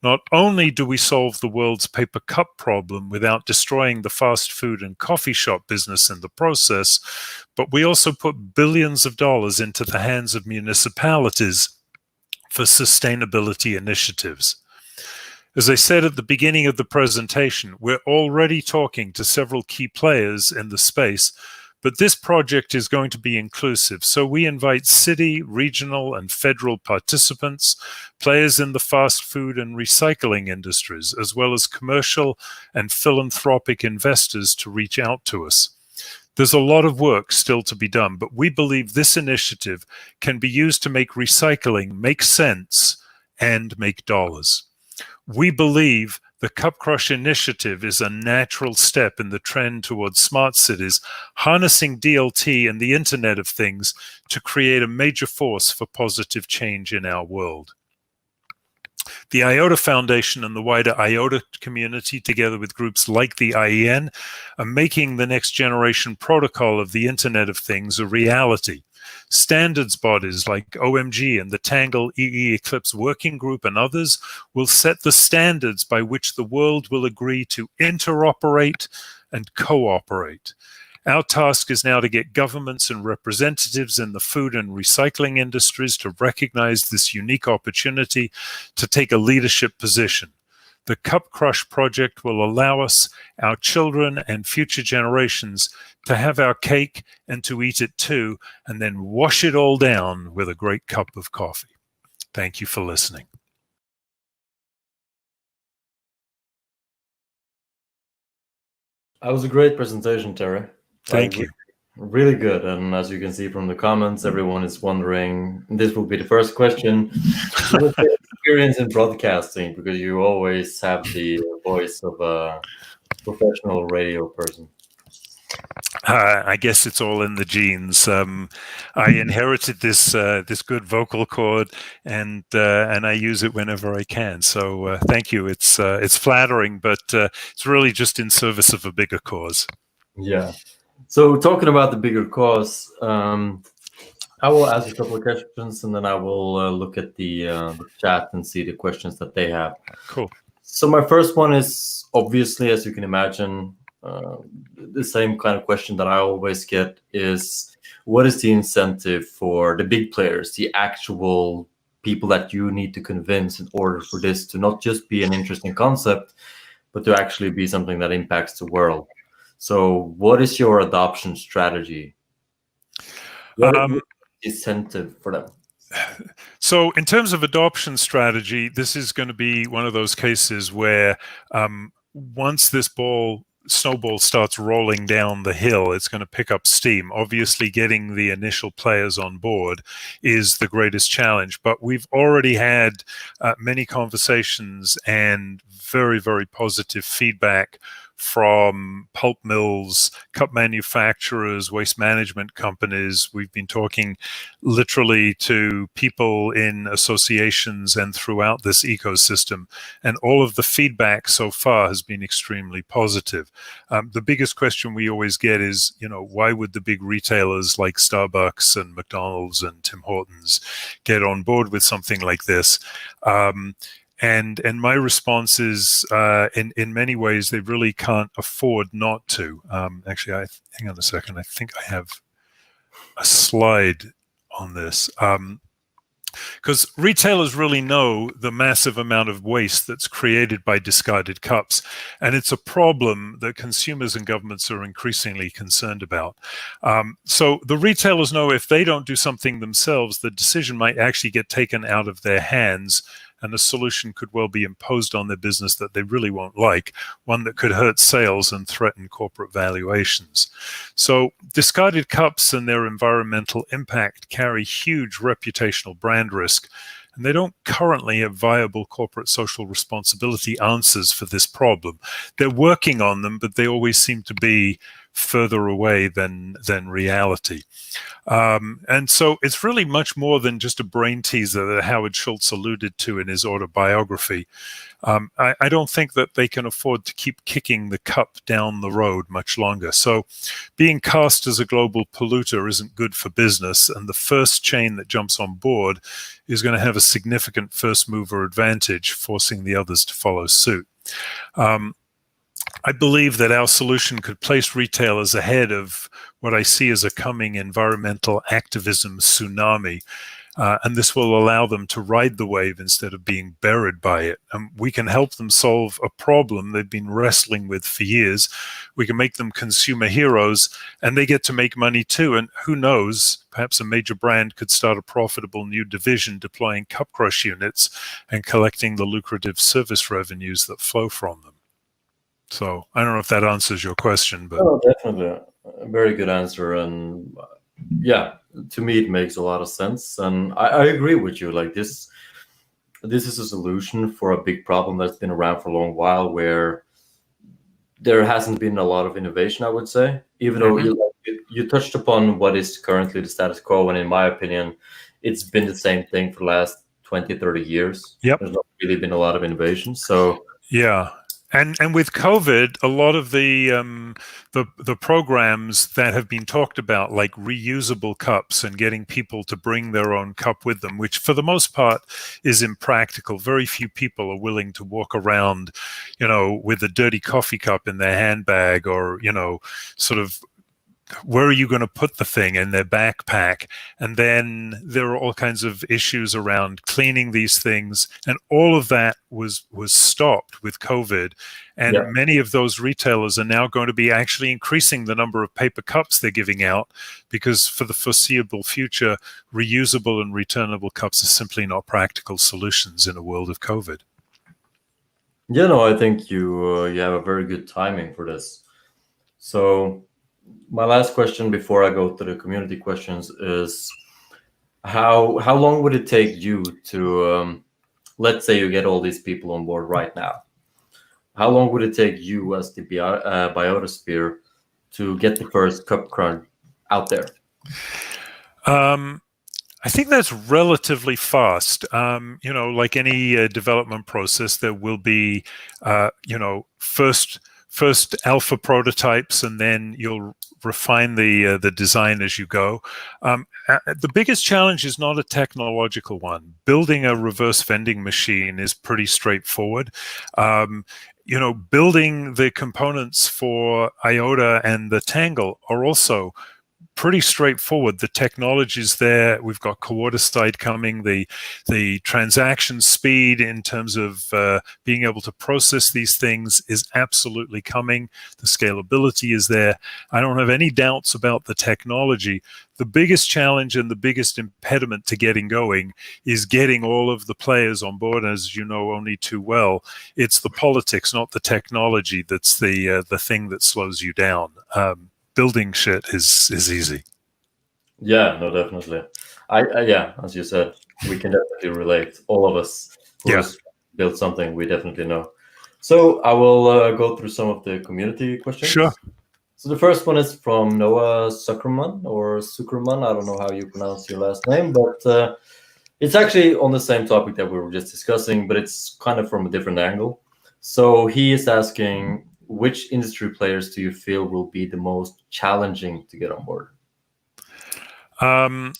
Not only do we solve the world's paper cup problem without destroying the fast food and coffee shop business in the process, but we also put billions of dollars into the hands of municipalities for sustainability initiatives. As I said at the beginning of the presentation, we're already talking to several key players in the space, but this project is going to be inclusive, so we invite city, regional, and federal participants, players in the fast food and recycling industries, as well as commercial and philanthropic investors to reach out to us. There's a lot of work still to be done, but we believe this initiative can be used to make recycling make sense and make dollars. We believe the Cup Crush initiative is a natural step in the trend towards smart cities, harnessing DLT and the Internet of Things to create a major force for positive change in our world. The IOTA Foundation and the wider IOTA community, together with groups like the IEN, are making the next generation protocol of the Internet of Things a reality. Standards bodies like OMG and the Tangle EE Eclipse Working Group and others will set the standards by which the world will agree to interoperate and cooperate. Our task is now to get governments and representatives in the food and recycling industries to recognize this unique opportunity to take a leadership position. The Cup Crush project will allow us, our children and future generations, to have our cake and to eat it too, and then wash it all down with a great cup of coffee. Thank you for listening. That was a great presentation, Terry. Thank you. Really good. And as you can see from the comments, everyone is wondering, this will be the first question, what's your experience in broadcasting? Because you always have the voice of a professional radio person. I guess it's all in the genes. I inherited this this good vocal cord, and I use it whenever I can. So thank you. It's flattering, but it's really just in service of a bigger cause. Yeah. So talking about the bigger cause, I will ask a couple of questions, and then I will look at the chat and see the questions that they have. Cool. So my first one is, obviously, as you can imagine, the same kind of question that I always get is, what is the incentive for the big players, the actual people that you need to convince in order for this to not just be an interesting concept, but to actually be something that impacts the world. So what is your adoption strategy? What is the incentive for them? So in terms of adoption strategy, this is going to be one of those cases where once this snowball starts rolling down the hill, it's going to pick up steam. Obviously, getting the initial players on board is the greatest challenge, but we've already had many conversations and very, very positive feedback from pulp mills, cup manufacturers, waste management companies. We've been talking literally to people in associations and throughout this ecosystem, and all of the feedback so far has been extremely positive. The biggest question we always get is, why would the big retailers like Starbucks and McDonald's and Tim Hortons get on board with something like this? And my response is, in many ways, they really can't afford not to. Actually, hang on a second. I think I have a slide on this. Because retailers really know the massive amount of waste that's created by discarded cups. And it's a problem that consumers and governments are increasingly concerned about. So the retailers know if they don't do something themselves, the decision might actually get taken out of their hands, and a solution could well be imposed on their business that they really won't like, one that could hurt sales and threaten corporate valuations. So discarded cups and their environmental impact carry huge reputational brand risk, and they don't currently have viable corporate social responsibility answers for this problem. They're working on them, but they always seem to be further away than reality. And so it's really much more than just a brain teaser that Howard Schultz alluded to in his autobiography. I don't think that they can afford to keep kicking the cup down the road much longer. So being cast as a global polluter isn't good for business, and the first chain that jumps on board is going to have a significant first mover advantage, forcing the others to follow suit. I believe that our solution could place retailers ahead of what I see as a coming environmental activism tsunami. And this will allow them to ride the wave instead of being buried by it. And we can help them solve a problem they've been wrestling with for years. We can make them consumer heroes, and they get to make money too. And who knows, perhaps a major brand could start a profitable new division deploying cup crush units and collecting the lucrative service revenues that flow from them. So I don't know if that answers your question, but definitely a very good answer. And yeah, to me it makes a lot of sense, and I agree with you. Like this is a solution for a big problem that's been around for a long while, where there hasn't been a lot of innovation, I would say, even though you touched upon what is currently the status quo, and in my opinion it's been the same thing for the last 20-30 years. Yep. There's not really been a lot of innovation. So yeah. And with COVID, a lot of the programs that have been talked about, like reusable cups and getting people to bring their own cup with them, which for the most part is impractical. Very few people are willing to walk around, with a dirty coffee cup in their handbag, or, sort of, where are you going to put the thing in their backpack? And then there are all kinds of issues around cleaning these things, and all of that was stopped with COVID. And many of those retailers are now going to be actually increasing the number of paper cups they're giving out, because for the foreseeable future, reusable and returnable cups are simply not practical solutions in a world of COVID. Yeah, no, I think you have a very good timing for this. So my last question before I go to the community questions is, how long would it take you to, let's say you get all these people on board right now, how long would it take you as the bIOTAsphere to get the first cup crunch out there? I think that's relatively fast. Like any development process, there will be, first alpha prototypes, and then you'll refine the design as you go. The biggest challenge is not a technological one. Building a reverse vending machine is pretty straightforward. Building the components for IOTA and the Tangle are also pretty straightforward. The technology's there. We've got coordicide coming. The transaction speed in terms of being able to process these things is absolutely coming. The scalability is there. I don't have any doubts about the technology. The biggest challenge and the biggest impediment to getting going is getting all of the players on board. As you know only too well, it's the politics, not the technology, that's the thing that slows you down. Building shit is easy. Yeah, no, definitely. Yeah, as you said, we can definitely relate. All of us who has built something, we definitely know. So I will go through some of the community questions. Sure. So the first one is from Noah Zuckerman, or Zuckerman. I don't know how you pronounce your last name, but it's actually on the same topic that we were just discussing, but it's kind of from a different angle. So he is asking, which industry players do you feel will be the most challenging to get on board? And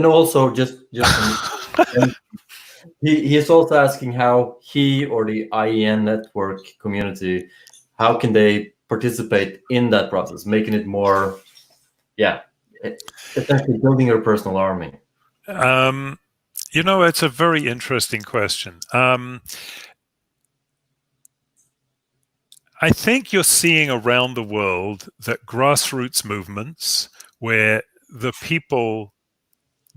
also just he is also asking how he or the IEN network community, how can they participate in that process, making it more, essentially building your personal army. You know, it's a very interesting question. I think you're seeing around the world that grassroots movements where the people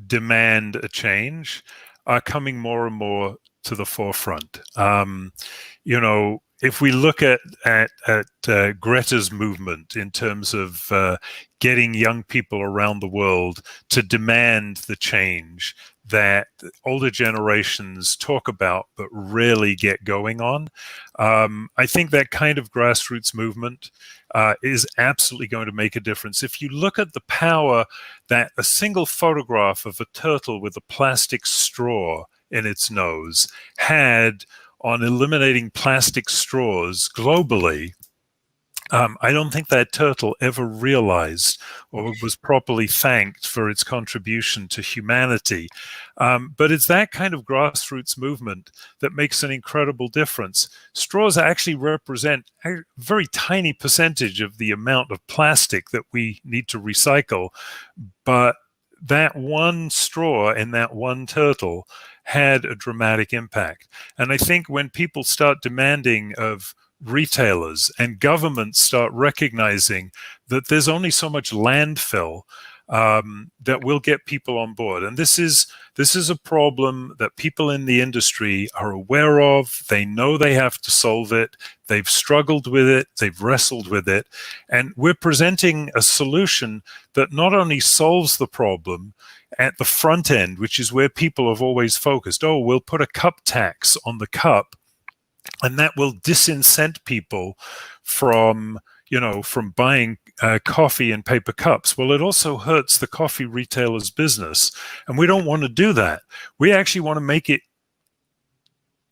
demand a change are coming more and more to the forefront. You know, if we look at Greta's movement in terms of getting young people around the world to demand the change that older generations talk about but rarely get going on, I think that kind of grassroots movement is absolutely going to make a difference. If you look at the power that a single photograph of a turtle with a plastic straw in its nose had on eliminating plastic straws globally, I don't think that turtle ever realized or was properly thanked for its contribution to humanity. But it's that kind of grassroots movement that makes an incredible difference. Straws actually represent a very tiny percentage of the amount of plastic that we need to recycle. But that one straw in that one turtle had a dramatic impact. And I think when people start demanding of retailers and governments start recognizing that there's only so much landfill, that will get people on board. And this is a problem that people in the industry are aware of. They know they have to solve it. They've struggled with it. They've wrestled with it. And we're presenting a solution that not only solves the problem at the front end, which is where people have always focused. Oh, we'll put a cup tax on the cup, and that will disincent people from buying coffee in paper cups. Well, it also hurts the coffee retailer's business, and we don't want to do that. We actually want to make it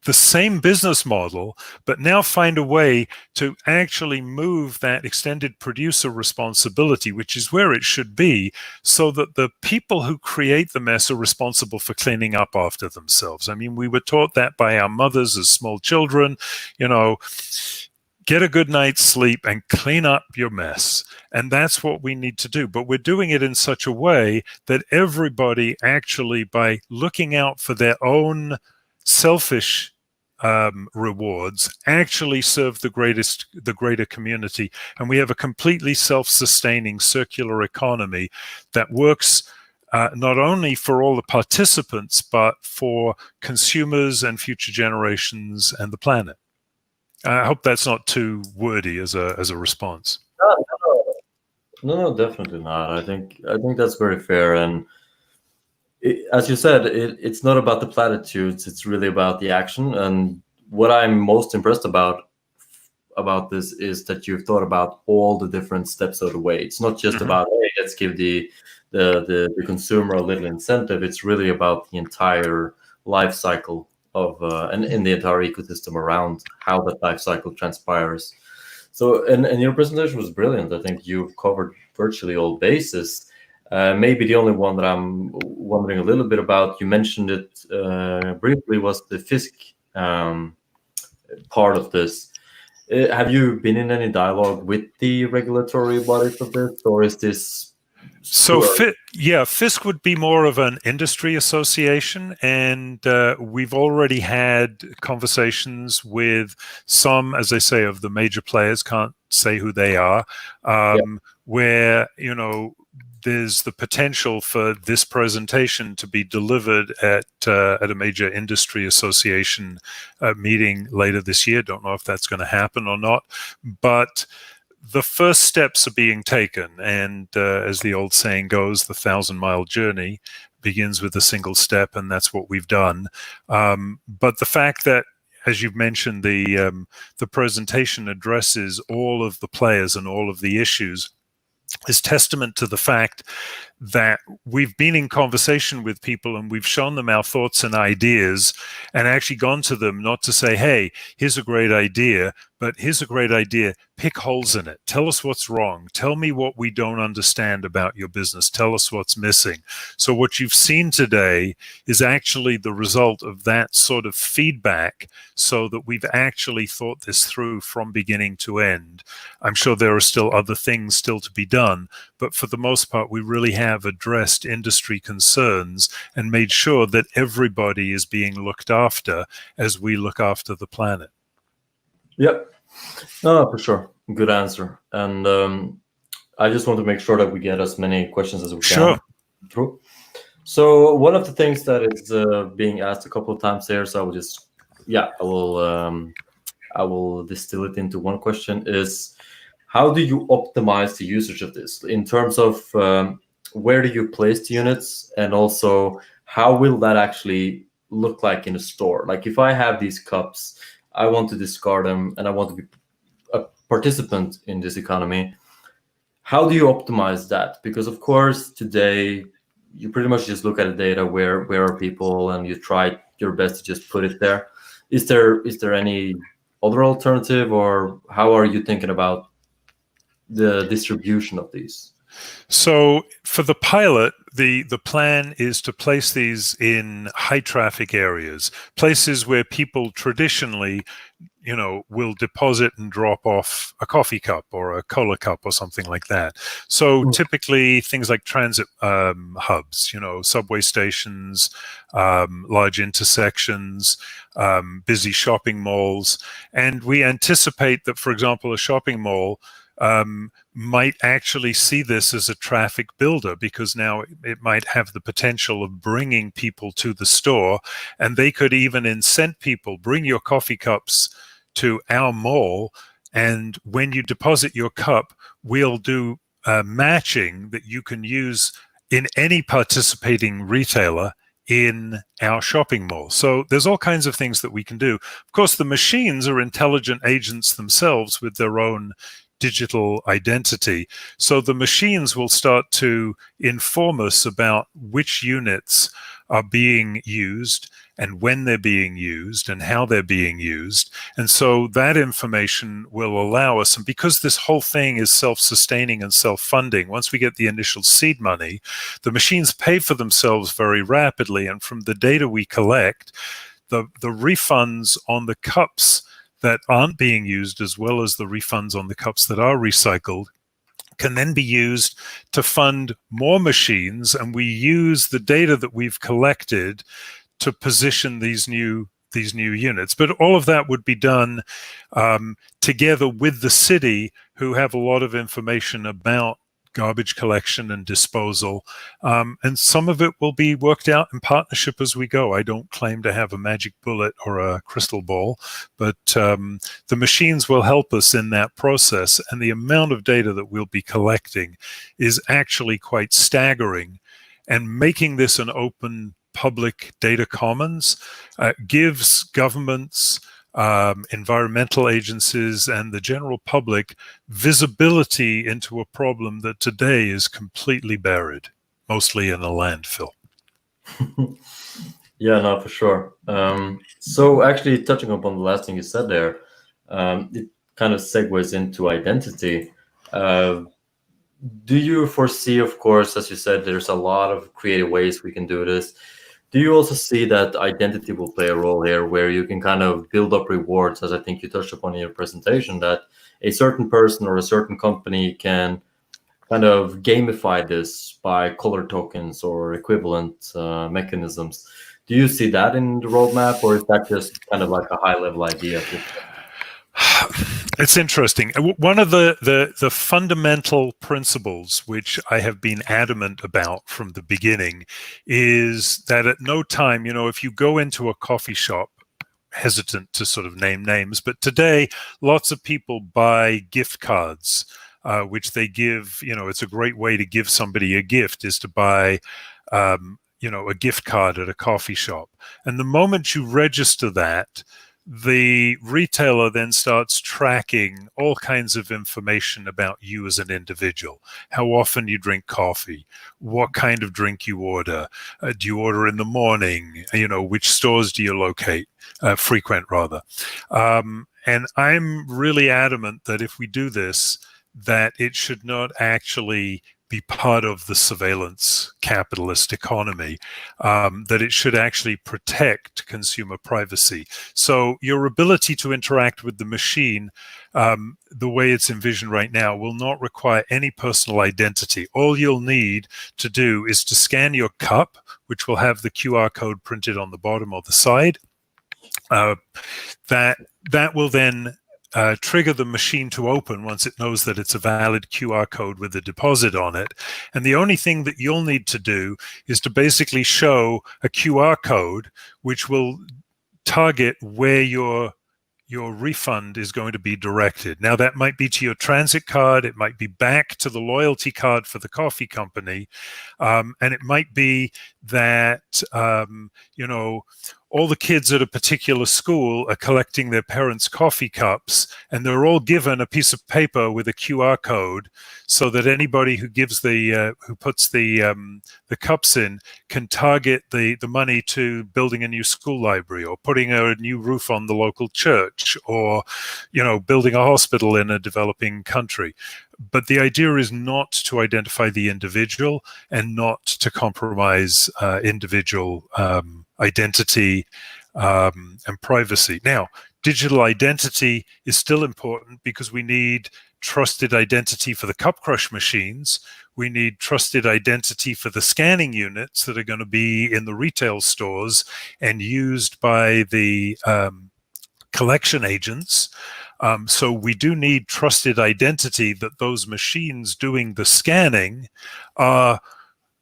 the same business model, but now find a way to actually move that extended producer responsibility, which is where it should be, so that the people who create the mess are responsible for cleaning up after themselves. I mean, we were taught that by our mothers as small children, get a good night's sleep and clean up your mess. And that's what we need to do. But we're doing it in such a way that everybody actually, by looking out for their own selfish rewards, actually serve the greater community. And we have a completely self-sustaining circular economy that works not only for all the participants, but for consumers and future generations and the planet. I hope that's not too wordy as a response. No, definitely not. I think that's very fair. And as you said, it's not about the platitudes. It's really about the action. And what I'm most impressed about this is that you've thought about all the different steps of the way. It's not just about, hey, let's give the consumer a little incentive. It's really about the entire life cycle of and in the entire ecosystem around how that life cycle transpires. So, and your presentation was brilliant. I think you've covered virtually all bases. Maybe the only one that I'm wondering a little bit about, you mentioned it briefly, was the Fisk part of this. Have you been in any dialogue with the regulatory bodies of this, or is this? So, Fisk would be more of an industry association, and we've already had conversations with some, as I say, of the major players, can't say who they are, where, there's the potential for this presentation to be delivered at a major industry association meeting later this year. Don't know if that's going to happen or not, but the first steps are being taken, and as the old saying goes, the 1,000-mile journey begins with a single step, and that's what we've done. But the fact that, as you've mentioned, the presentation addresses all of the players and all of the issues is testament to the fact that we've been in conversation with people and we've shown them our thoughts and ideas, and actually gone to them not to say, hey, here's a great idea, but here's a great idea, pick holes in it, tell us what's wrong, tell me what we don't understand about your business, tell us what's missing. So what you've seen today is actually the result of that sort of feedback, so that we've actually thought this through from beginning to end. I'm sure there are still other things still to be done, but for the most part, we really have addressed industry concerns and made sure that everybody is being looked after as we look after the planet. Yep. No, for sure. Good answer. And I just want to make sure that we get as many questions as we can through. So one of the things that is being asked a couple of times here, so I will just, I will distill it into one question, is how do you optimize the usage of this in terms of where do you place the units, and also how will that actually look like in a store? Like if I have these cups, I want to discard them and I want to be a participant in this economy. How do you optimize that? Because of course today you pretty much just look at the data, where are people, and you try your best to just put it there. Is there any other alternative, or how are you thinking about the distribution of these? So for the pilot, the plan is to place these in high traffic areas, places where people traditionally, will deposit and drop off a coffee cup or a cola cup or something like that. So typically things like transit hubs, subway stations, large intersections, busy shopping malls. And we anticipate that, for example, a shopping mall might actually see this as a traffic builder, because now it might have the potential of bringing people to the store, and they could even incent people, bring your coffee cups to our mall, and when you deposit your cup, we'll do matching that you can use in any participating retailer in our shopping mall. So there's all kinds of things that we can do. Of course, the machines are intelligent agents themselves with their own digital identity. So the machines will start to inform us about which units are being used and when they're being used and how they're being used. And so that information will allow us, and because this whole thing is self-sustaining and self-funding, once we get the initial seed money, the machines pay for themselves very rapidly. And from the data we collect, the refunds on the cups that aren't being used, as well as the refunds on the cups that are recycled, can then be used to fund more machines. And we use the data that we've collected to position these new units. But all of that would be done together with the city, who have a lot of information about garbage collection and disposal. And some of it will be worked out in partnership as we go. I don't claim to have a magic bullet or a crystal ball, but the machines will help us in that process. And the amount of data that we'll be collecting is actually quite staggering. And making this an open public data commons gives governments, environmental agencies, and the general public visibility into a problem that today is completely buried, mostly in a landfill. Yeah, no, for sure. So actually, touching upon the last thing you said there, it kind of segues into identity. Do you foresee, of course, as you said, there's a lot of creative ways we can do this. Do you also see that identity will play a role here, where you can kind of build up rewards, as I think you touched upon in your presentation, that a certain person or a certain company can kind of gamify this by color tokens or equivalent mechanisms? Do you see that in the roadmap, or is that just kind of like a high-level idea? It's interesting. One of the fundamental principles which I have been adamant about from the beginning is that at no time, if you go into a coffee shop, hesitant to sort of name names, but today lots of people buy gift cards, which they give, it's a great way to give somebody a gift is to buy, a gift card at a coffee shop. And the moment you register that, the retailer then starts tracking all kinds of information about you as an individual, how often you drink coffee, what kind of drink you order, do you order in the morning, which stores do you frequent rather. And I'm really adamant that if we do this, that it should not actually be part of the surveillance capitalist economy, that it should actually protect consumer privacy. So your ability to interact with the machine, the way it's envisioned right now, will not require any personal identity. All you'll need to do is to scan your cup, which will have the QR code printed on the bottom or the side. That will then trigger the machine to open once it knows that it's a valid QR code with a deposit on it. And the only thing that you'll need to do is to basically show a QR code which will target where your refund is going to be directed. Now, that might be to your transit card, it might be back to the loyalty card for the coffee company, and it might be that, all the kids at a particular school are collecting their parents' coffee cups, and they're all given a piece of paper with a QR code, so that anybody who gives who puts the cups in can target the money to building a new school library, or putting a new roof on the local church, or building a hospital in a developing country. But the idea is not to identify the individual and not to compromise individual identity and privacy. Now, digital identity is still important because we need trusted identity for the cup crush machines. We need trusted identity for the scanning units that are going to be in the retail stores and used by the collection agents. So we do need trusted identity that those machines doing the scanning are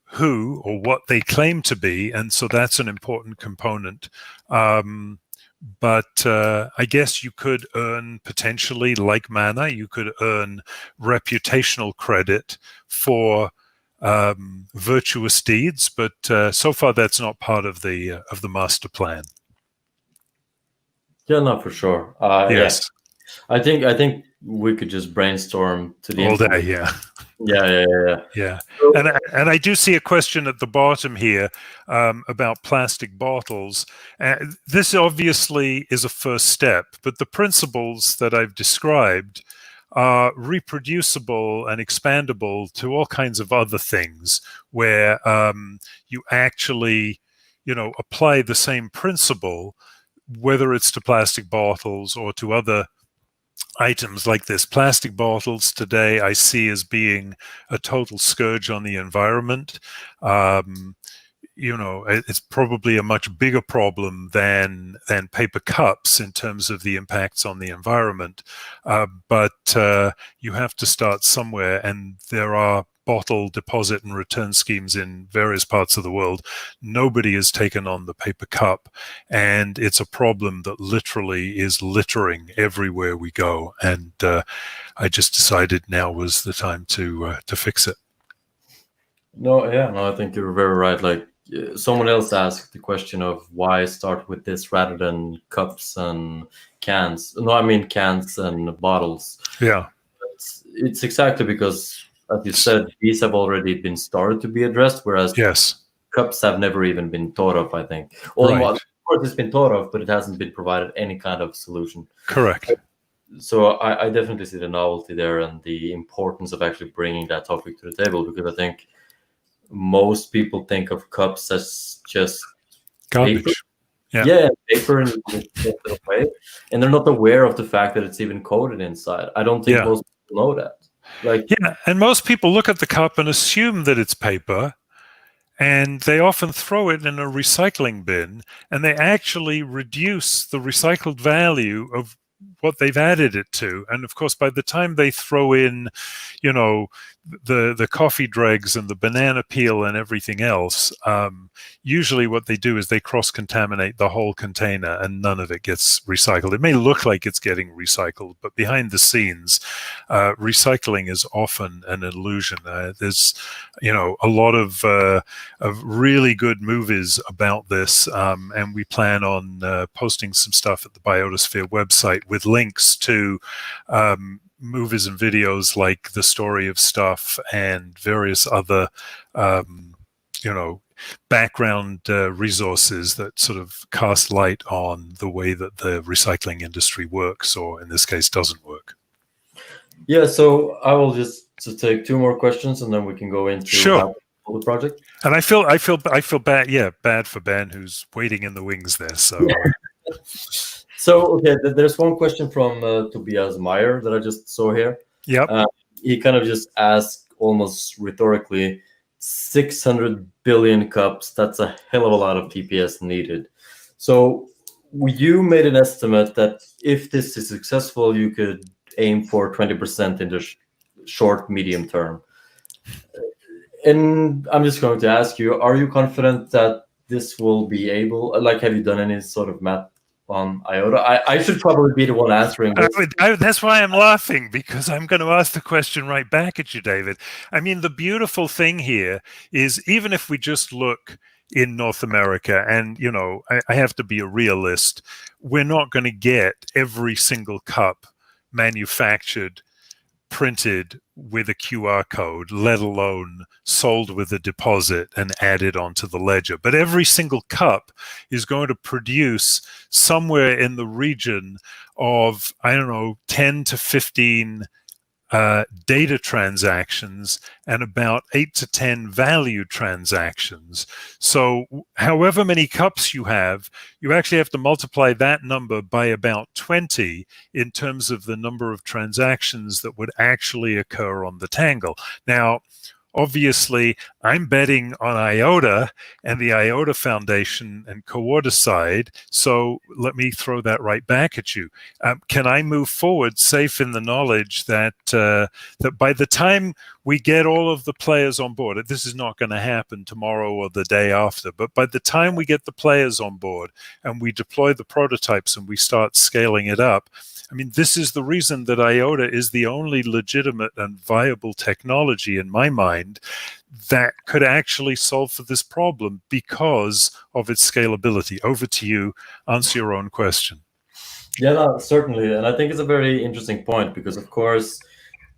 who or what they claim to be, and so that's an important component. But I guess you could earn, potentially, like mana, you could earn reputational credit for virtuous deeds, but so far that's not part of the master plan. Yeah, no, for sure. Yes. Yeah. I think we could just brainstorm to the all day. Yeah. Yeah. And I do see a question at the bottom here about plastic bottles. This obviously is a first step, but the principles that I've described are reproducible and expandable to all kinds of other things, where you actually, apply the same principle, whether it's to plastic bottles or to other items like this. Plastic bottles today I see as being a total scourge on the environment. It's probably a much bigger problem than paper cups in terms of the impacts on the environment. But you have to start somewhere, and there are bottle deposit and return schemes in various parts of the world. Nobody has taken on the paper cup, and it's a problem that literally is littering everywhere we go. And I just decided now was the time to fix it. No, I think you're very right. Like, someone else asked the question of why start with this rather than cups and cans. No, I mean cans and bottles. Yeah. It's exactly because, as you said, these have already been started to be addressed, whereas cups have never even been thought of, I think. Although, of course, it's been thought of, but it hasn't been provided any kind of solution. Correct. So I definitely see the novelty there and the importance of actually bringing that topic to the table, because I think most people think of cups as just Garbage. Yeah, paper and away, and they're not aware of the fact that it's even coded inside. I don't think most people know that. And most people look at the cup and assume that it's paper, and they often throw it in a recycling bin, and they actually reduce the recycled value of what they've added it to. And of course, by the time they throw in, the coffee dregs and the banana peel and everything else, usually what they do is they cross-contaminate the whole container and none of it gets recycled. It may look like it's getting recycled, but behind the scenes, recycling is often an illusion. There's, a lot of really good movies about this, and we plan on posting some stuff at the bIOTAsphere website with links to movies and videos like The Story of Stuff and various other, background resources that sort of cast light on the way that the recycling industry works, or in this case, doesn't work. Yeah, so I will just take 2 more questions, and then we can go into the project. And I feel bad for Ben, who's waiting in the wings there. So. So, okay, there's one question from Tobias Meyer that I just saw here. Yep. He kind of just asked almost rhetorically, 600 billion cups, that's a hell of a lot of TPS needed. So you made an estimate that if this is successful, you could aim for 20% in the short, medium term. And I'm just going to ask you, are you confident that this will be able, have you done any sort of math on IOTA? I should probably be the one answering this. That's why I'm laughing, because I'm going to ask the question right back at you, David. I mean, the beautiful thing here is, even if we just look in North America, and, I have to be a realist, we're not going to get every single cup manufactured, printed with a QR code, let alone sold with a deposit and added onto the ledger. But every single cup is going to produce somewhere in the region of, 10 to 15 data transactions and about 8 to 10 value transactions. So however many cups you actually have to multiply that number by about 20 in terms of the number of transactions that would actually occur on the Tangle. Now, obviously, I'm betting on IOTA and the IOTA Foundation and co-order side, so let me throw that right back at you. Can I move forward safe in the knowledge that that by the time we get all of the players on board, this is not going to happen tomorrow or the day after, but by the time we get the players on board and we deploy the prototypes and we start scaling it up, I mean, this is the reason that IOTA is the only legitimate and viable technology in my mind that could actually solve for this problem because of its scalability. Over to you. Answer your own question. Yeah, no, certainly. And I think it's a very interesting point because, of course,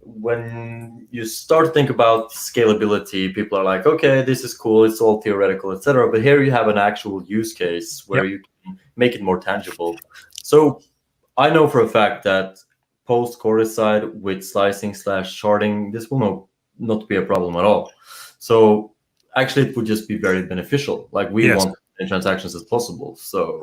when you start to think about scalability, people are like, okay, this is cool, it's all theoretical, etc. But here you have an actual use case where you can make it more tangible. So I know for a fact that post-Coordicide with slicing/sharding, this will not be a problem at all. So actually, it would just be very beneficial. Like we want as many transactions as possible. So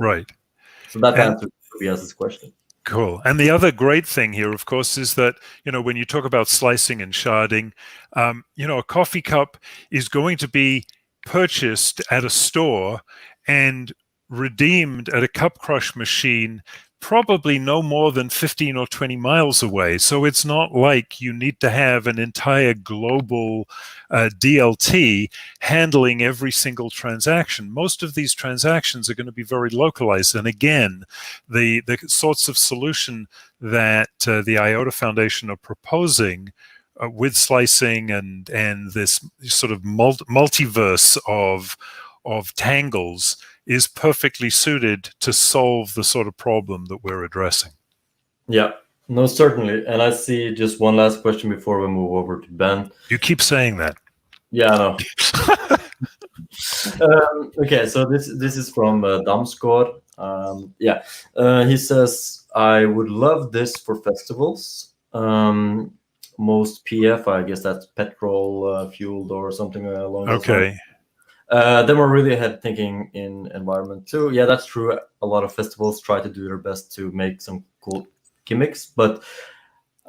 So that answers Tobias's question. Cool. And the other great thing here, of course, is that, when you talk about slicing and sharding, a coffee cup is going to be purchased at a store and redeemed at a cup crush machine probably no more than 15 or 20 miles away. So it's not like you need to have an entire global DLT handling every single transaction. Most of these transactions are going to be very localized. And again, the sorts of solution that the IOTA Foundation are proposing with slicing and this sort of multiverse of tangles is perfectly suited to solve the sort of problem that we're addressing. Yeah, no, certainly. And I see just one last question before we move over to Ben. You keep saying that. Yeah, I know. Okay, so this is from Damsgaard. He says, I would love this for festivals. Most PF, I guess that's petrol fueled or something along those lines. Then we're really ahead thinking in environment too. Yeah, that's true. A lot of festivals try to do their best to make some cool gimmicks, but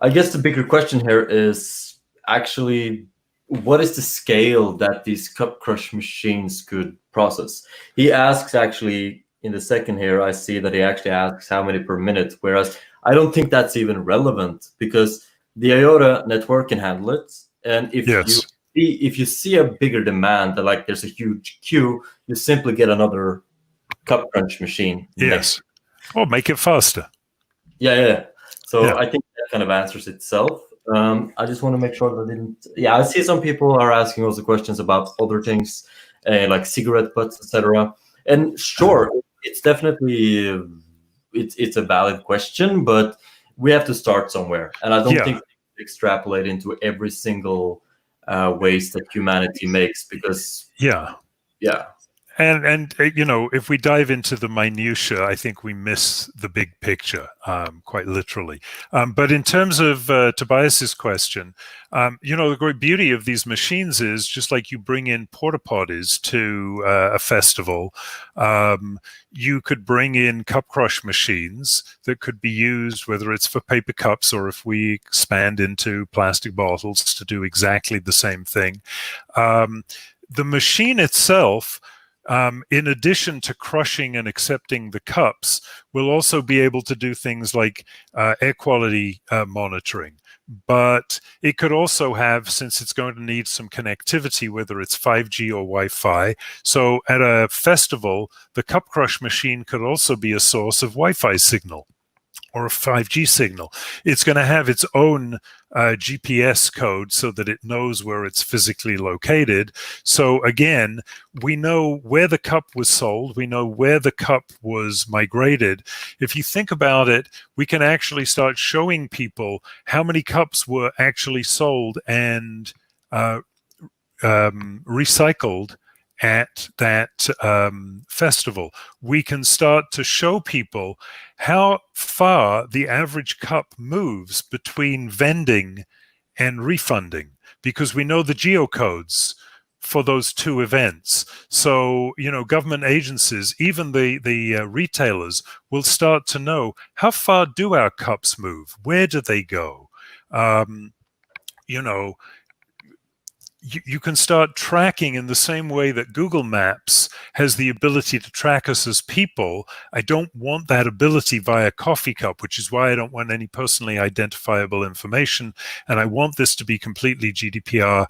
I guess the bigger question here is actually, what is the scale that these cup crush machines could process? He asks, actually, in the second here, I see that he actually asks how many per minute, whereas I don't think that's even relevant, because the IOTA network can handle it. And if you see a bigger demand, that like there's a huge queue, you simply get another cup crunch machine. Yes. Or make it faster. Yeah. So I think that kind of answers itself. I just want to make sure that I didn't. Yeah, I see some people are asking also questions about other things, like cigarette butts, etc. And sure, it's definitely it's a valid question, but we have to start somewhere. And I don't think we extrapolate into every single waste that humanity makes, because And you know, if we dive into the minutiae, I think we miss the big picture, quite literally. But in terms of Tobias's question, you know, the great beauty of these machines is, just like you bring in porta potties to a festival, you could bring in cup crush machines that could be used, whether it's for paper cups or if we expand into plastic bottles to do exactly the same thing. The machine itself, in addition to crushing and accepting the cups, will also be able to do things like air quality monitoring. But it could also have, since it's going to need some connectivity, whether it's 5G or Wi-Fi. So at a festival, the cup crush machine could also be a source of Wi-Fi signal or a 5G signal. It's going to have its own GPS code so that it knows where it's physically located. So again, we know where the cup was sold. We know where the cup was migrated. If you think about it, we can actually start showing people how many cups were actually sold and recycled at that festival. We can start to show people how far the average cup moves between vending and refunding, because we know the geocodes for those two events. So, you know, government agencies, even the retailers, will start to know, how far do our cups move? Where do they go? You know, you can start tracking in the same way that Google Maps has the ability to track us as people. I don't want that ability via coffee cup, which is why I don't want any personally identifiable information. And I want this to be completely GDPR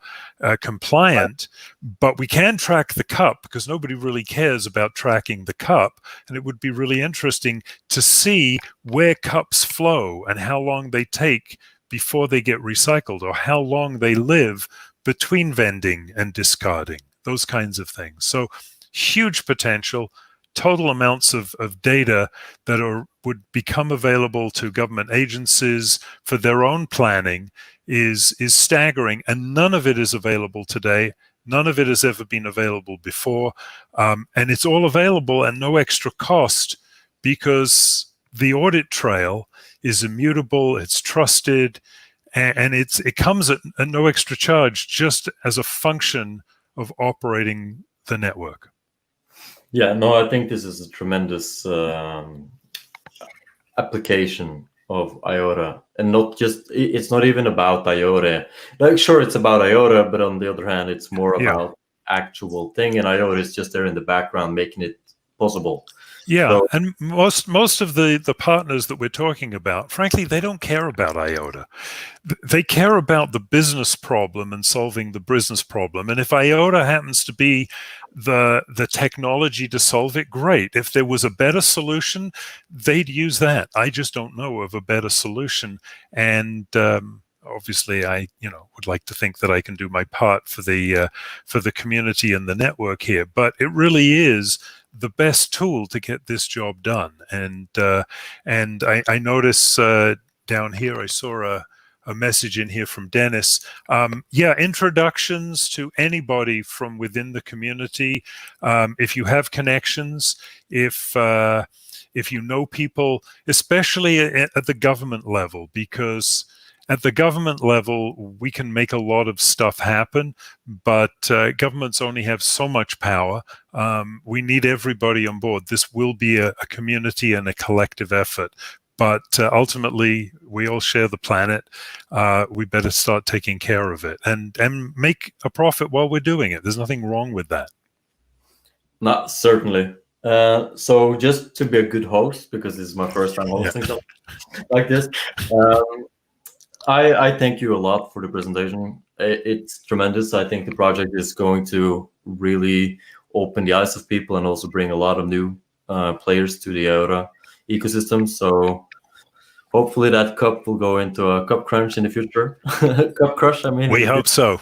compliant. But we can track the cup, because nobody really cares about tracking the cup. And it would be really interesting to see where cups flow and how long they take before they get recycled, or how long they live between vending and discarding, those kinds of things. So huge potential, total amounts of data that would become available to government agencies for their own planning is staggering, and none of it is available today. None of it has ever been available before, and it's all available at no extra cost, because the audit trail is immutable, it's trusted, and it comes at no extra charge, just as a function of operating the network. Yeah, no, I think this is a tremendous application of IOTA, and not just, it's not even about IOTA. Like, sure, it's about IOTA, but on the other hand, it's more about actual thing, and IOTA is just there in the background making it possible. Yeah, so, and most of the partners that we're talking about, frankly, they don't care about IOTA. They care about the business problem and solving the business problem. And if IOTA happens to be the technology to solve it, great. If there was a better solution, they'd use that. I just don't know of a better solution. And obviously, I would like to think that I can do my part for the community and the network here. But it really is the best tool to get this job done. And I notice down here, I saw a message in here from Dennis. Introductions to anybody from within the community. If you have connections, if you know people, especially at the government level, because At the government level, we can make a lot of stuff happen, but governments only have so much power. We need everybody on board. This will be a community and a collective effort. But ultimately, we all share the planet. We better start taking care of it and make a profit while we're doing it. There's nothing wrong with that. Not certainly. So just to be a good host, because this is my first time hosting something like this, I thank you a lot for the presentation. It's tremendous. I think the project is going to really open the eyes of people and also bring a lot of new players to the IOTA ecosystem. So hopefully that cup will go into a cup crunch in the future. Cup crush, I mean. We hope so.